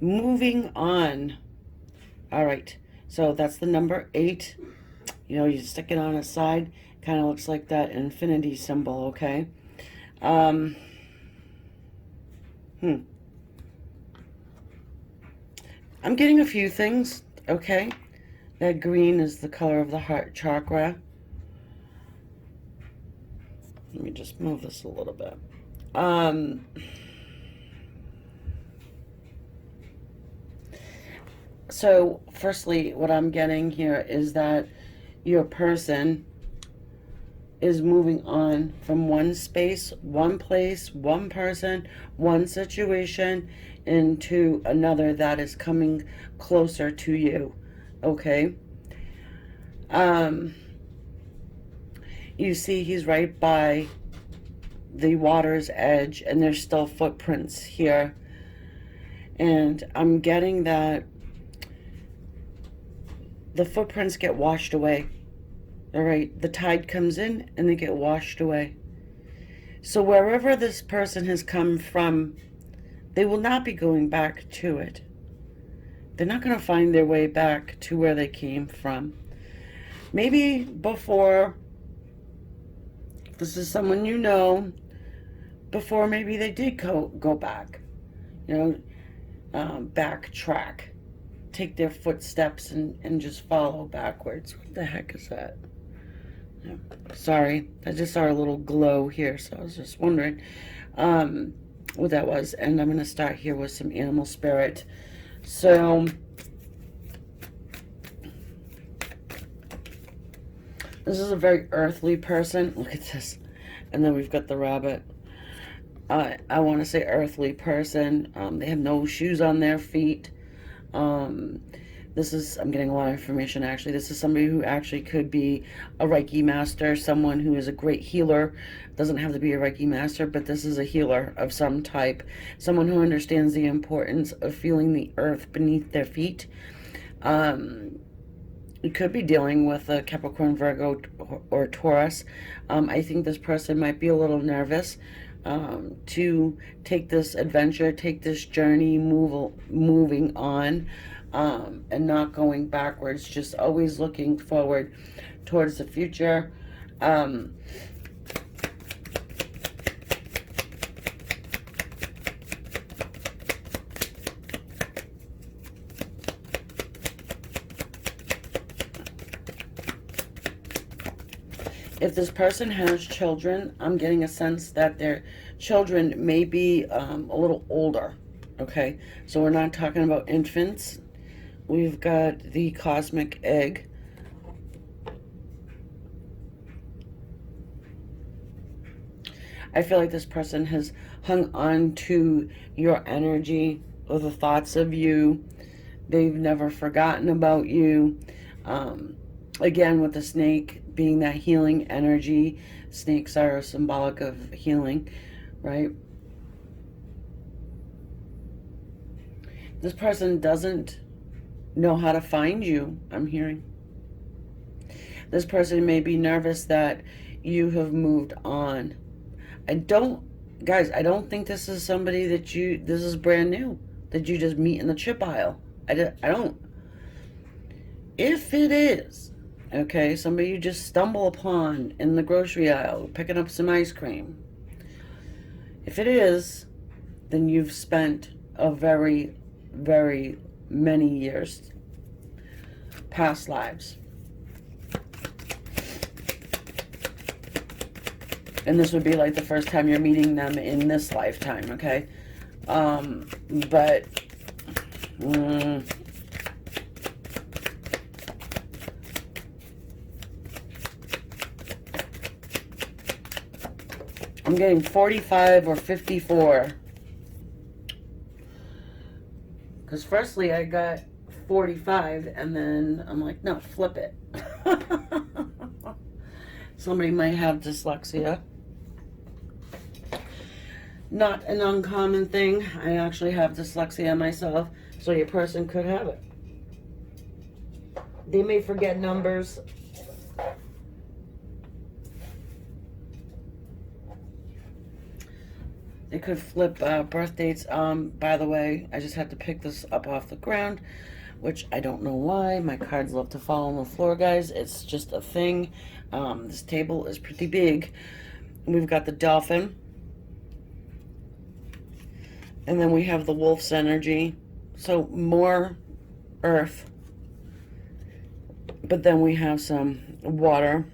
moving on. All right, So that's the number 8. You know, you stick it on its side, kind of looks like that infinity symbol, okay? Um, I'm getting a few things, okay? That green is the color of the heart chakra. Let me just move this a little bit. So, firstly, what I'm getting here is that your person is moving on from one space, one place, one person, one situation into another that is coming closer to you. Okay? You see, he's right by the water's edge, and there's still footprints here. And I'm getting that the footprints get washed away. All right, the tide comes in and they get washed away. So wherever this person has come from, they will not be going back to it. They're not going to find their way back to where they came from. Maybe before, this is someone you know, before maybe they did go back, you know, backtrack, take their footsteps and just follow backwards. What the heck is that? Yeah. Sorry, I just saw a little glow here, so I was just wondering what that was. And I'm going to start here with some animal spirit. So this is a very earthly person. Look at this. And then we've got the rabbit. I want to say earthly person. They have no shoes on their feet. This is, I'm getting a lot of information actually. This is somebody who actually could be a Reiki master, someone who is a great healer. Doesn't have to be a Reiki master, but this is a healer of some type. Someone who understands the importance of feeling the earth beneath their feet. You could be dealing with a Capricorn, Virgo, or Taurus. I think this person might be a little nervous to take this adventure, take this journey, moving on, and not going backwards, just always looking forward towards the future. If this person has children, I'm getting a sense that their children may be a little older, okay? So we're not talking about infants. We've got the cosmic egg. I feel like this person has hung on to your energy or the thoughts of you. They've never forgotten about you. Again, with the snake being that healing energy, snakes are symbolic of healing, right? This person doesn't know how to find you, I'm hearing. This person may be nervous that you have moved on. Guys, I don't think this is somebody that this is brand new, that you just meet in the chip aisle. I don't. If it is, okay, somebody you just stumble upon in the grocery aisle, picking up some ice cream. If it is, then you've spent a very, very many years, past lives. And this would be like the first time you're meeting them in this lifetime, okay? But I'm getting 45 or 54. Because firstly I got 45 and then I'm like, no, flip it. Somebody might have dyslexia. Not an uncommon thing. I actually have dyslexia myself, so your person could have it. They may forget numbers. They could flip birth dates. By the way, I just had to pick this up off the ground. which I don't know why. My cards love to fall on the floor, guys. It's just a thing. This table is pretty big. We've got the dolphin. And then we have the wolf's energy. So more earth. But then we have some water.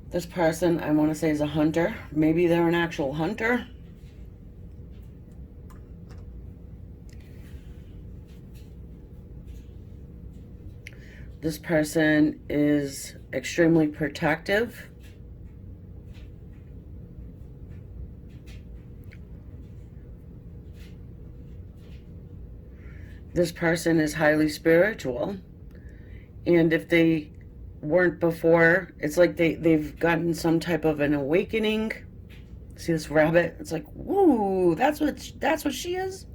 This person, I want to say, is a hunter. Maybe they're an actual hunter. This person is extremely protective. This person is highly spiritual. And if they weren't before, it's like they've gotten some type of an awakening. See this rabbit? It's like, woo, that's what she is.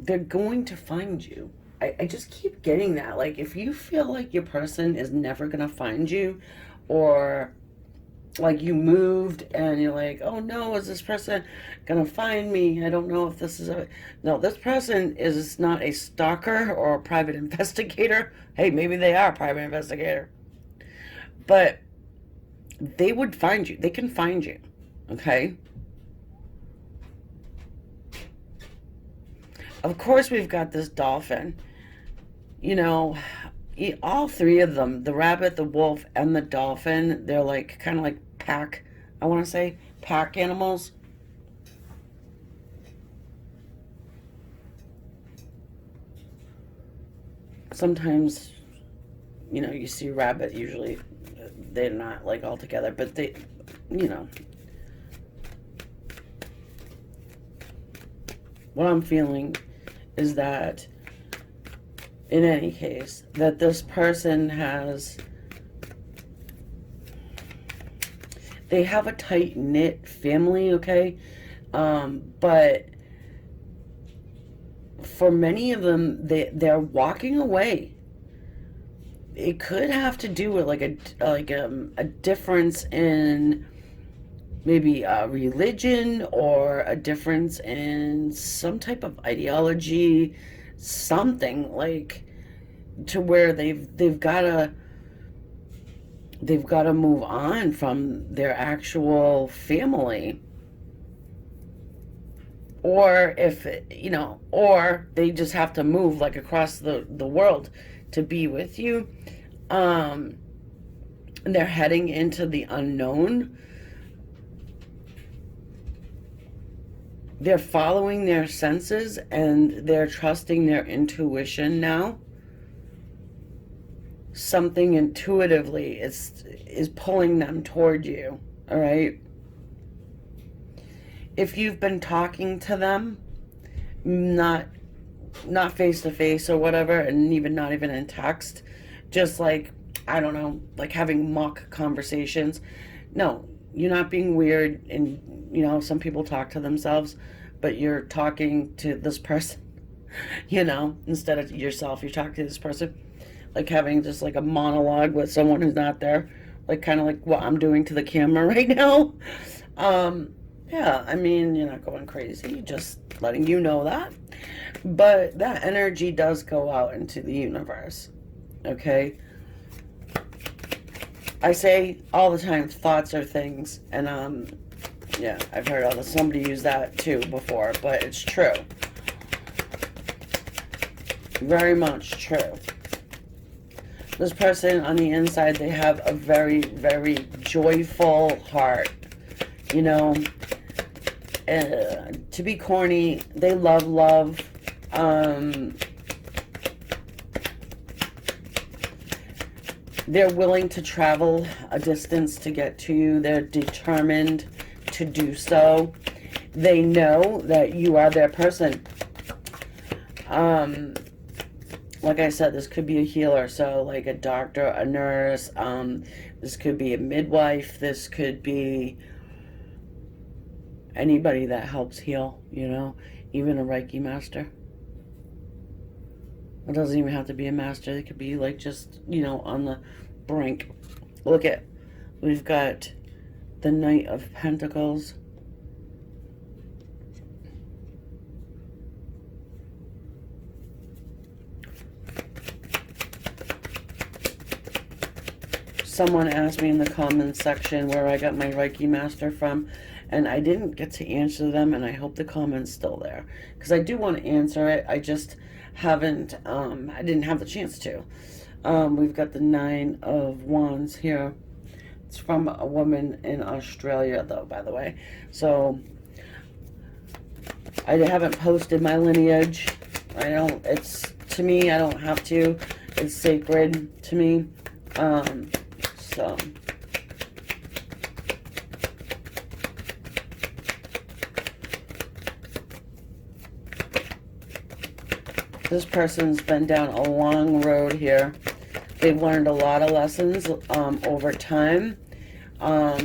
They're going to find you. I just keep getting that. Like, if you feel like your person is never gonna find you, or like you moved and you're like, oh no, is this person gonna find me? I don't know if this is a... No, this person is not a stalker or a private investigator. Hey, maybe they are a private investigator, but they would find you. They can find you, okay? Of course, we've got this dolphin. You know, all three of them, the rabbit, the wolf, and the dolphin, they're like kind of like pack, I want to say, pack animals. Sometimes, you know, you see rabbit, usually they're not like all together, but they, you know. What I'm feeling is that, in any case, that this person has, they have a tight-knit family, okay? But for many of them, they're walking away. It could have to do with like a difference in maybe a religion, or a difference in some type of ideology, something, like, to where they've got to move on from their actual family. Or if, you know, or they just have to move like across the world to be with you. And they're heading into the unknown. They're following their senses and they're trusting their intuition now. Something intuitively is pulling them toward you, all right? If you've been talking to them, not face to face or whatever, and not even in text, just like, I don't know, like having mock conversations. No, you're not being weird, and you know, some people talk to themselves, but you're talking to this person, you know, instead of yourself, you're talking to this person, like having just like a monologue with someone who's not there, like kind of like what I'm doing to the camera right now. Yeah, I mean, you're not going crazy, just letting you know that. But that energy does go out into the universe, okay? I say all the time, thoughts are things, and yeah, I've heard somebody use that too before, but it's true. Very much true. This person on the inside, they have a very, very joyful heart. You know, to be corny, they love love. They're willing to travel a distance to get to you. They're determined to do so. They know that you are their person. Like I said, this could be a healer, so like a doctor, a nurse, this could be a midwife, this could be anybody that helps heal, you know. even a Reiki master. It doesn't even have to be a master. It could be like just, on the brink. Look at, we've got the Knight of Pentacles. Someone asked me in the comments section where I got my Reiki master from, and I didn't get to answer them, and I hope the comment's still there, because I do want to answer it. I just haven't, I didn't have the chance to. We've got the Nine of Wands here. It's from a woman in Australia, though, by the way. So, I haven't posted my lineage. To me, I don't have to. It's sacred to me. So, this person's been down a long road here. They've learned a lot of lessons over time. I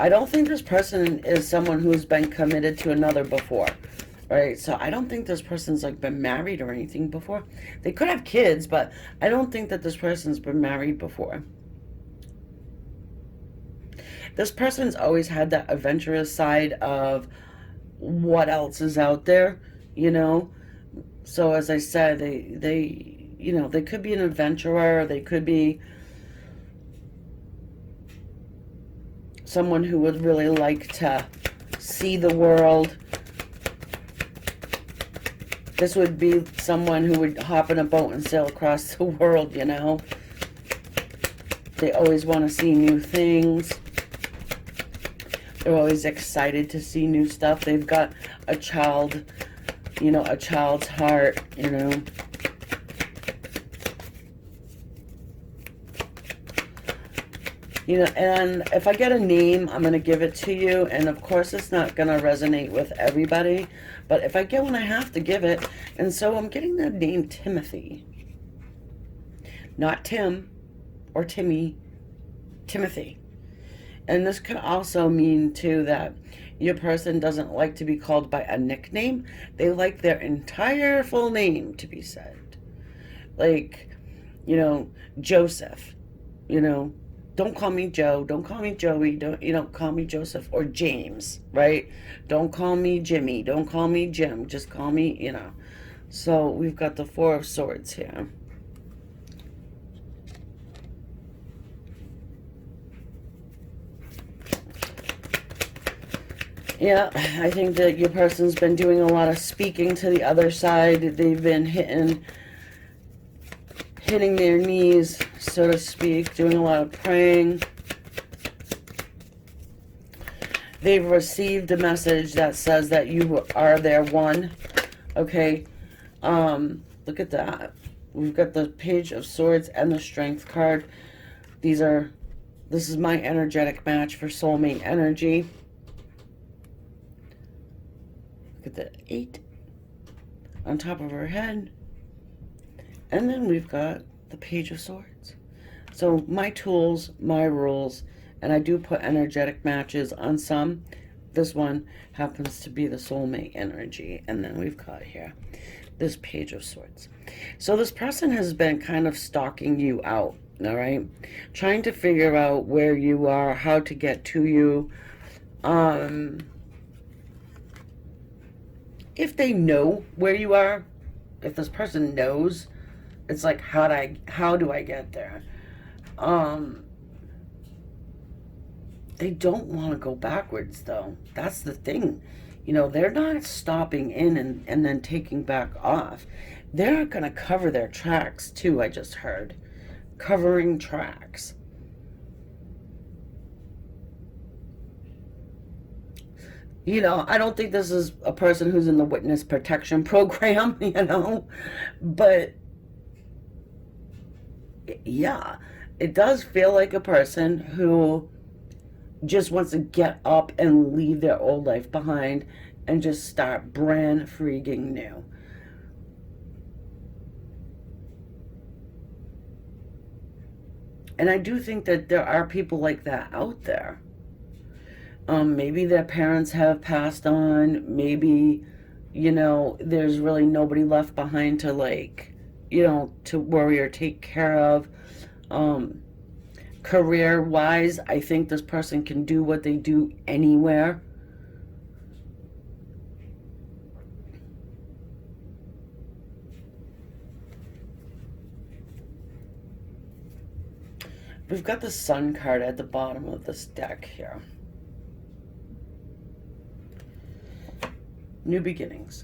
don't think this person is someone who's been committed to another before, right? So I don't think this person's like been married or anything before. They could have kids, but I don't think that this person's been married before. This person's always had that adventurous side of what else is out there, So as I said, they could be an adventurer. They could be someone who would really like to see the world. This would be someone who would hop in a boat and sail across the world, They always want to see new things. They're always excited to see new stuff. They've got a child, a child's heart, And if I get a name, I'm going to give it to you. And of course, it's not going to resonate with everybody. But if I get one, I have to give it. And so I'm getting the name Timothy. Not Tim or Timmy. Timothy. And this could also mean, too, that your person doesn't like to be called by a nickname. They like their entire full name to be said. Like, Joseph, Don't call me Joe. Don't call me Joey. Don't call me Joseph or James, right? Don't call me Jimmy. Don't call me Jim. Just call me, So we've got the Four of Swords here. Yeah, I think that your person's been doing a lot of speaking to the other side. They've been hitting their knees, so to speak, doing a lot of praying. They've received a message that says that you are their one. Okay, look at that. We've got the Page of Swords and the Strength card. This is my energetic match for soulmate energy. Look at the 8 on top of her head. And then we've got the Page of Swords. So my tools, my rules, and I do put energetic matches on some. This one happens to be the soulmate energy. And then we've got here this Page of Swords. So this person has been kind of stalking you out, all right? Trying to figure out where you are, how to get to you. If they know where you are, if this person knows, it's like, how do I get there? They don't want to go backwards, though. That's the thing. They're not stopping in and then taking back off. They're going to cover their tracks, too, I just heard. Covering tracks. I don't think this is a person who's in the witness protection program, but yeah, it does feel like a person who just wants to get up and leave their old life behind and just start brand freaking new. And I do think that there are people like that out there. Maybe their parents have passed on. Maybe, there's really nobody left behind to, like, to worry or take care of. Um, Career wise, I think this person can do what they do anywhere. We've got the Sun card at the bottom of this deck here. New beginnings.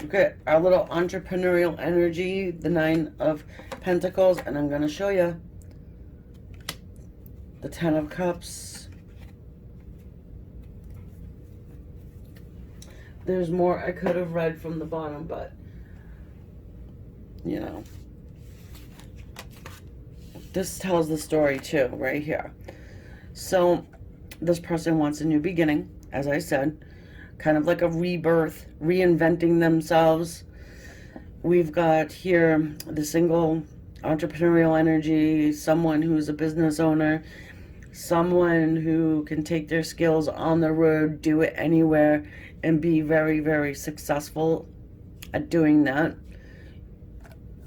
Okay, our little entrepreneurial energy, the Nine of Pentacles, and I'm going to show you the Ten of Cups. There's more I could have read from the bottom, but, this tells the story too, right here. So, this person wants a new beginning, as I said, kind of like a rebirth, reinventing themselves. We've got here the single entrepreneurial energy, someone who's a business owner, someone who can take their skills on the road, do it anywhere, and be very, very successful at doing that.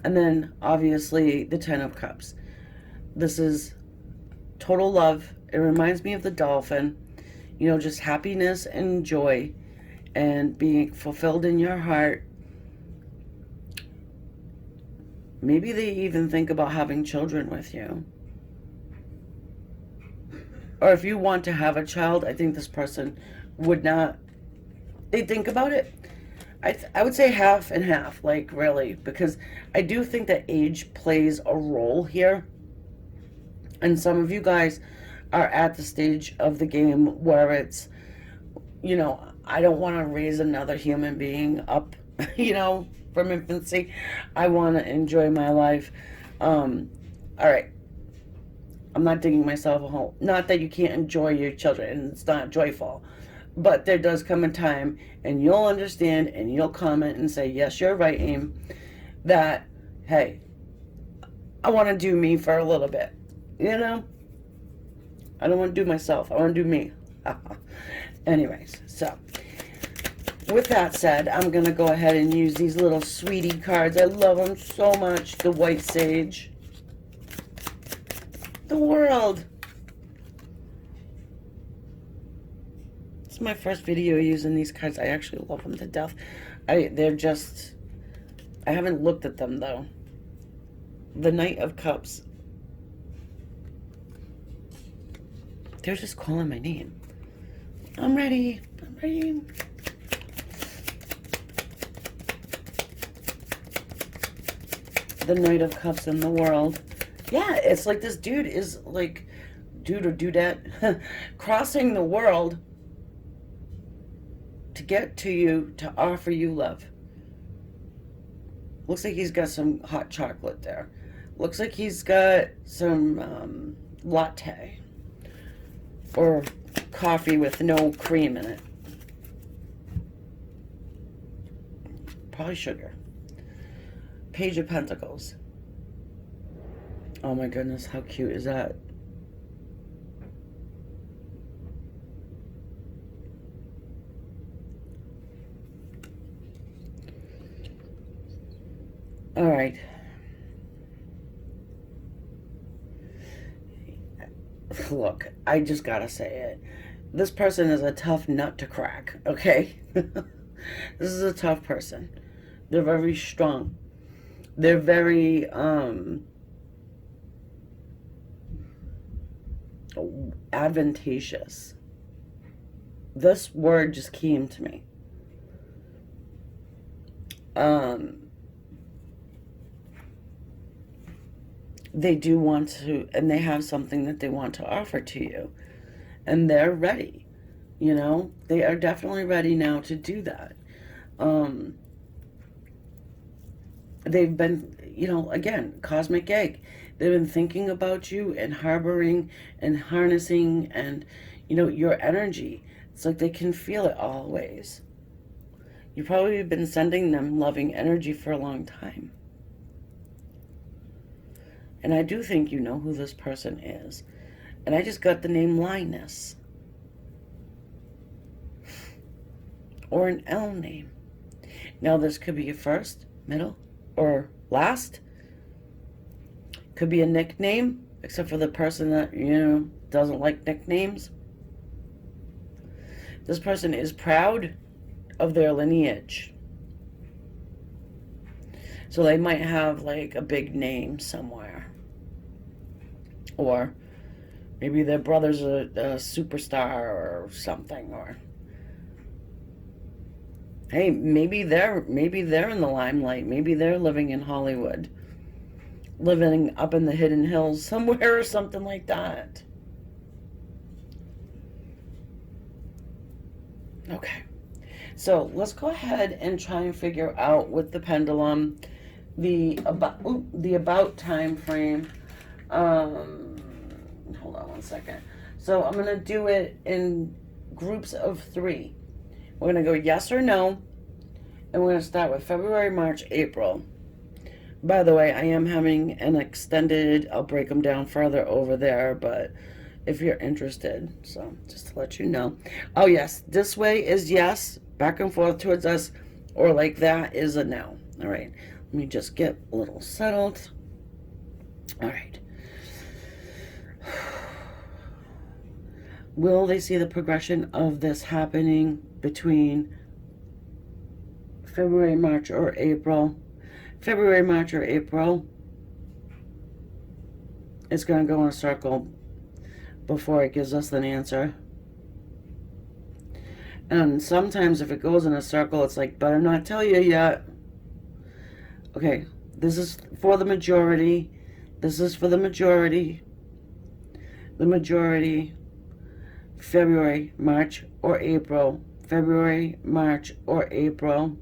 And then, obviously, the Ten of Cups. This is total love. It reminds me of the dolphin. Just happiness and joy and being fulfilled in your heart. Maybe they even think about having children with you. Or if you want to have a child, I think this person would not. They think about it. I would say half and half, like, really, because I do think that age plays a role here. And some of you guys are at the stage of the game where it's, I don't want to raise another human being up, from infancy. I want to enjoy my life. All right. I'm not digging myself a hole. Not that you can't enjoy your children, and it's not joyful. But there does come a time, and you'll understand, and you'll comment and say, yes, you're right, Aim, that, hey, I want to do me for a little bit. I don't want to do myself. I want to do me. Anyways, so with that said, I'm going to go ahead and use these little sweetie cards. I love them so much. The White Sage. The World. It's my first video using these cards. I actually love them to death. They're just... I haven't looked at them, though. The Knight of Cups. They're just calling my name. I'm ready. I'm ready. The Knight of Cups in the World. Yeah, it's like this dude is like, dude or dudette, crossing the world to get to you, to offer you love. Looks like he's got some hot chocolate there. Looks like he's got some latte. Or coffee with no cream in it. Probably sugar. Page of Pentacles. Oh my goodness, how cute is that? All right. Look, I just gotta say it. This person is a tough nut to crack, okay? This is a tough person. They're very strong. They're very, advantageous. This word just came to me. They do want to, and they have something that they want to offer to you. And they're ready. They are definitely ready now to do that. They've been, again, cosmic egg. They've been thinking about you and harboring and harnessing and, your energy. It's like they can feel it always. You've probably been sending them loving energy for a long time. And I do think you know who this person is. And I just got the name Linus. or an L name. Now, this could be your first, middle, or last. Could be a nickname, except for the person that, doesn't like nicknames. This person is proud of their lineage. So they might have like a big name somewhere. Or maybe their brother's a superstar or something. Or hey, maybe they're in the limelight. Maybe they're living in Hollywood. Living up in the hidden hills somewhere or something like that. Okay. So let's go ahead and try and figure out with the pendulum the about time frame. Hold on one second. So I'm going to do it in groups of 3. We're going to go yes or no. And we're going to start with February, March, April. By the way, I am having an extended, I'll break them down further over there, but if you're interested, so just to let you know. Oh yes, this way is yes, back and forth towards us, or like that is a no. All right, let me just get a little settled. All right. Will they see the progression of this happening between February, March, or April? February, March, or April, it's going to go in a circle before it gives us an answer. And sometimes if it goes in a circle, it's like, better not tell you yet. Okay, this is for the majority. This is for the majority. The majority, February, March, or April. February, March, or April.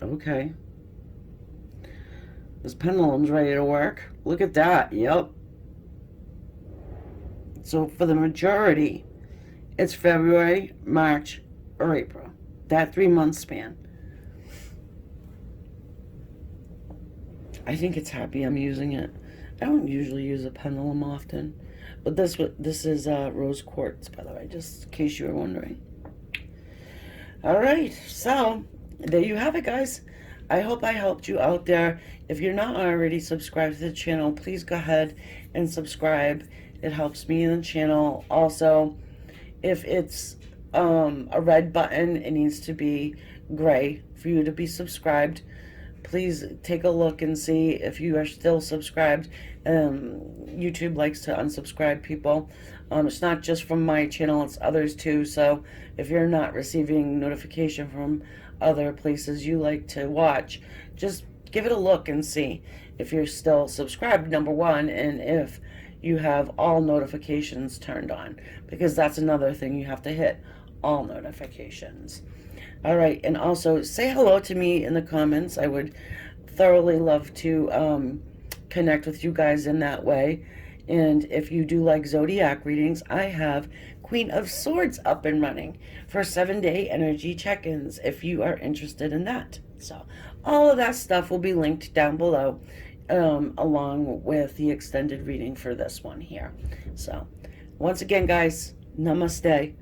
Okay. This pendulum's ready to work. Look at that. Yep. So for the majority, it's February, March, or April. That 3-month span. I think it's happy I'm using it. I don't usually use a pendulum often. But this is rose quartz, by the way, just in case you were wondering. All right. So there you have it, guys. I hope I helped you out there. If you're not already subscribed to the channel, please go ahead and subscribe. It helps me in the channel. Also, if it's a red button, it needs to be gray for you to be subscribed. Please take a look and see if you are still subscribed. YouTube likes to unsubscribe people. It's not just from my channel, it's others too. So if you're not receiving notification from other places you like to watch, just give it a look and see if you're still subscribed, number one, and if you have all notifications turned on, because that's another thing you have to hit, all notifications. All right, and also say hello to me in the comments. I would thoroughly love to connect with you guys in that way. And if you do like zodiac readings, I have Queen of Swords up and running for 7-day energy check-ins if you are interested in that. So all of that stuff will be linked down below, along with the extended reading for this one here. So once again, guys, namaste.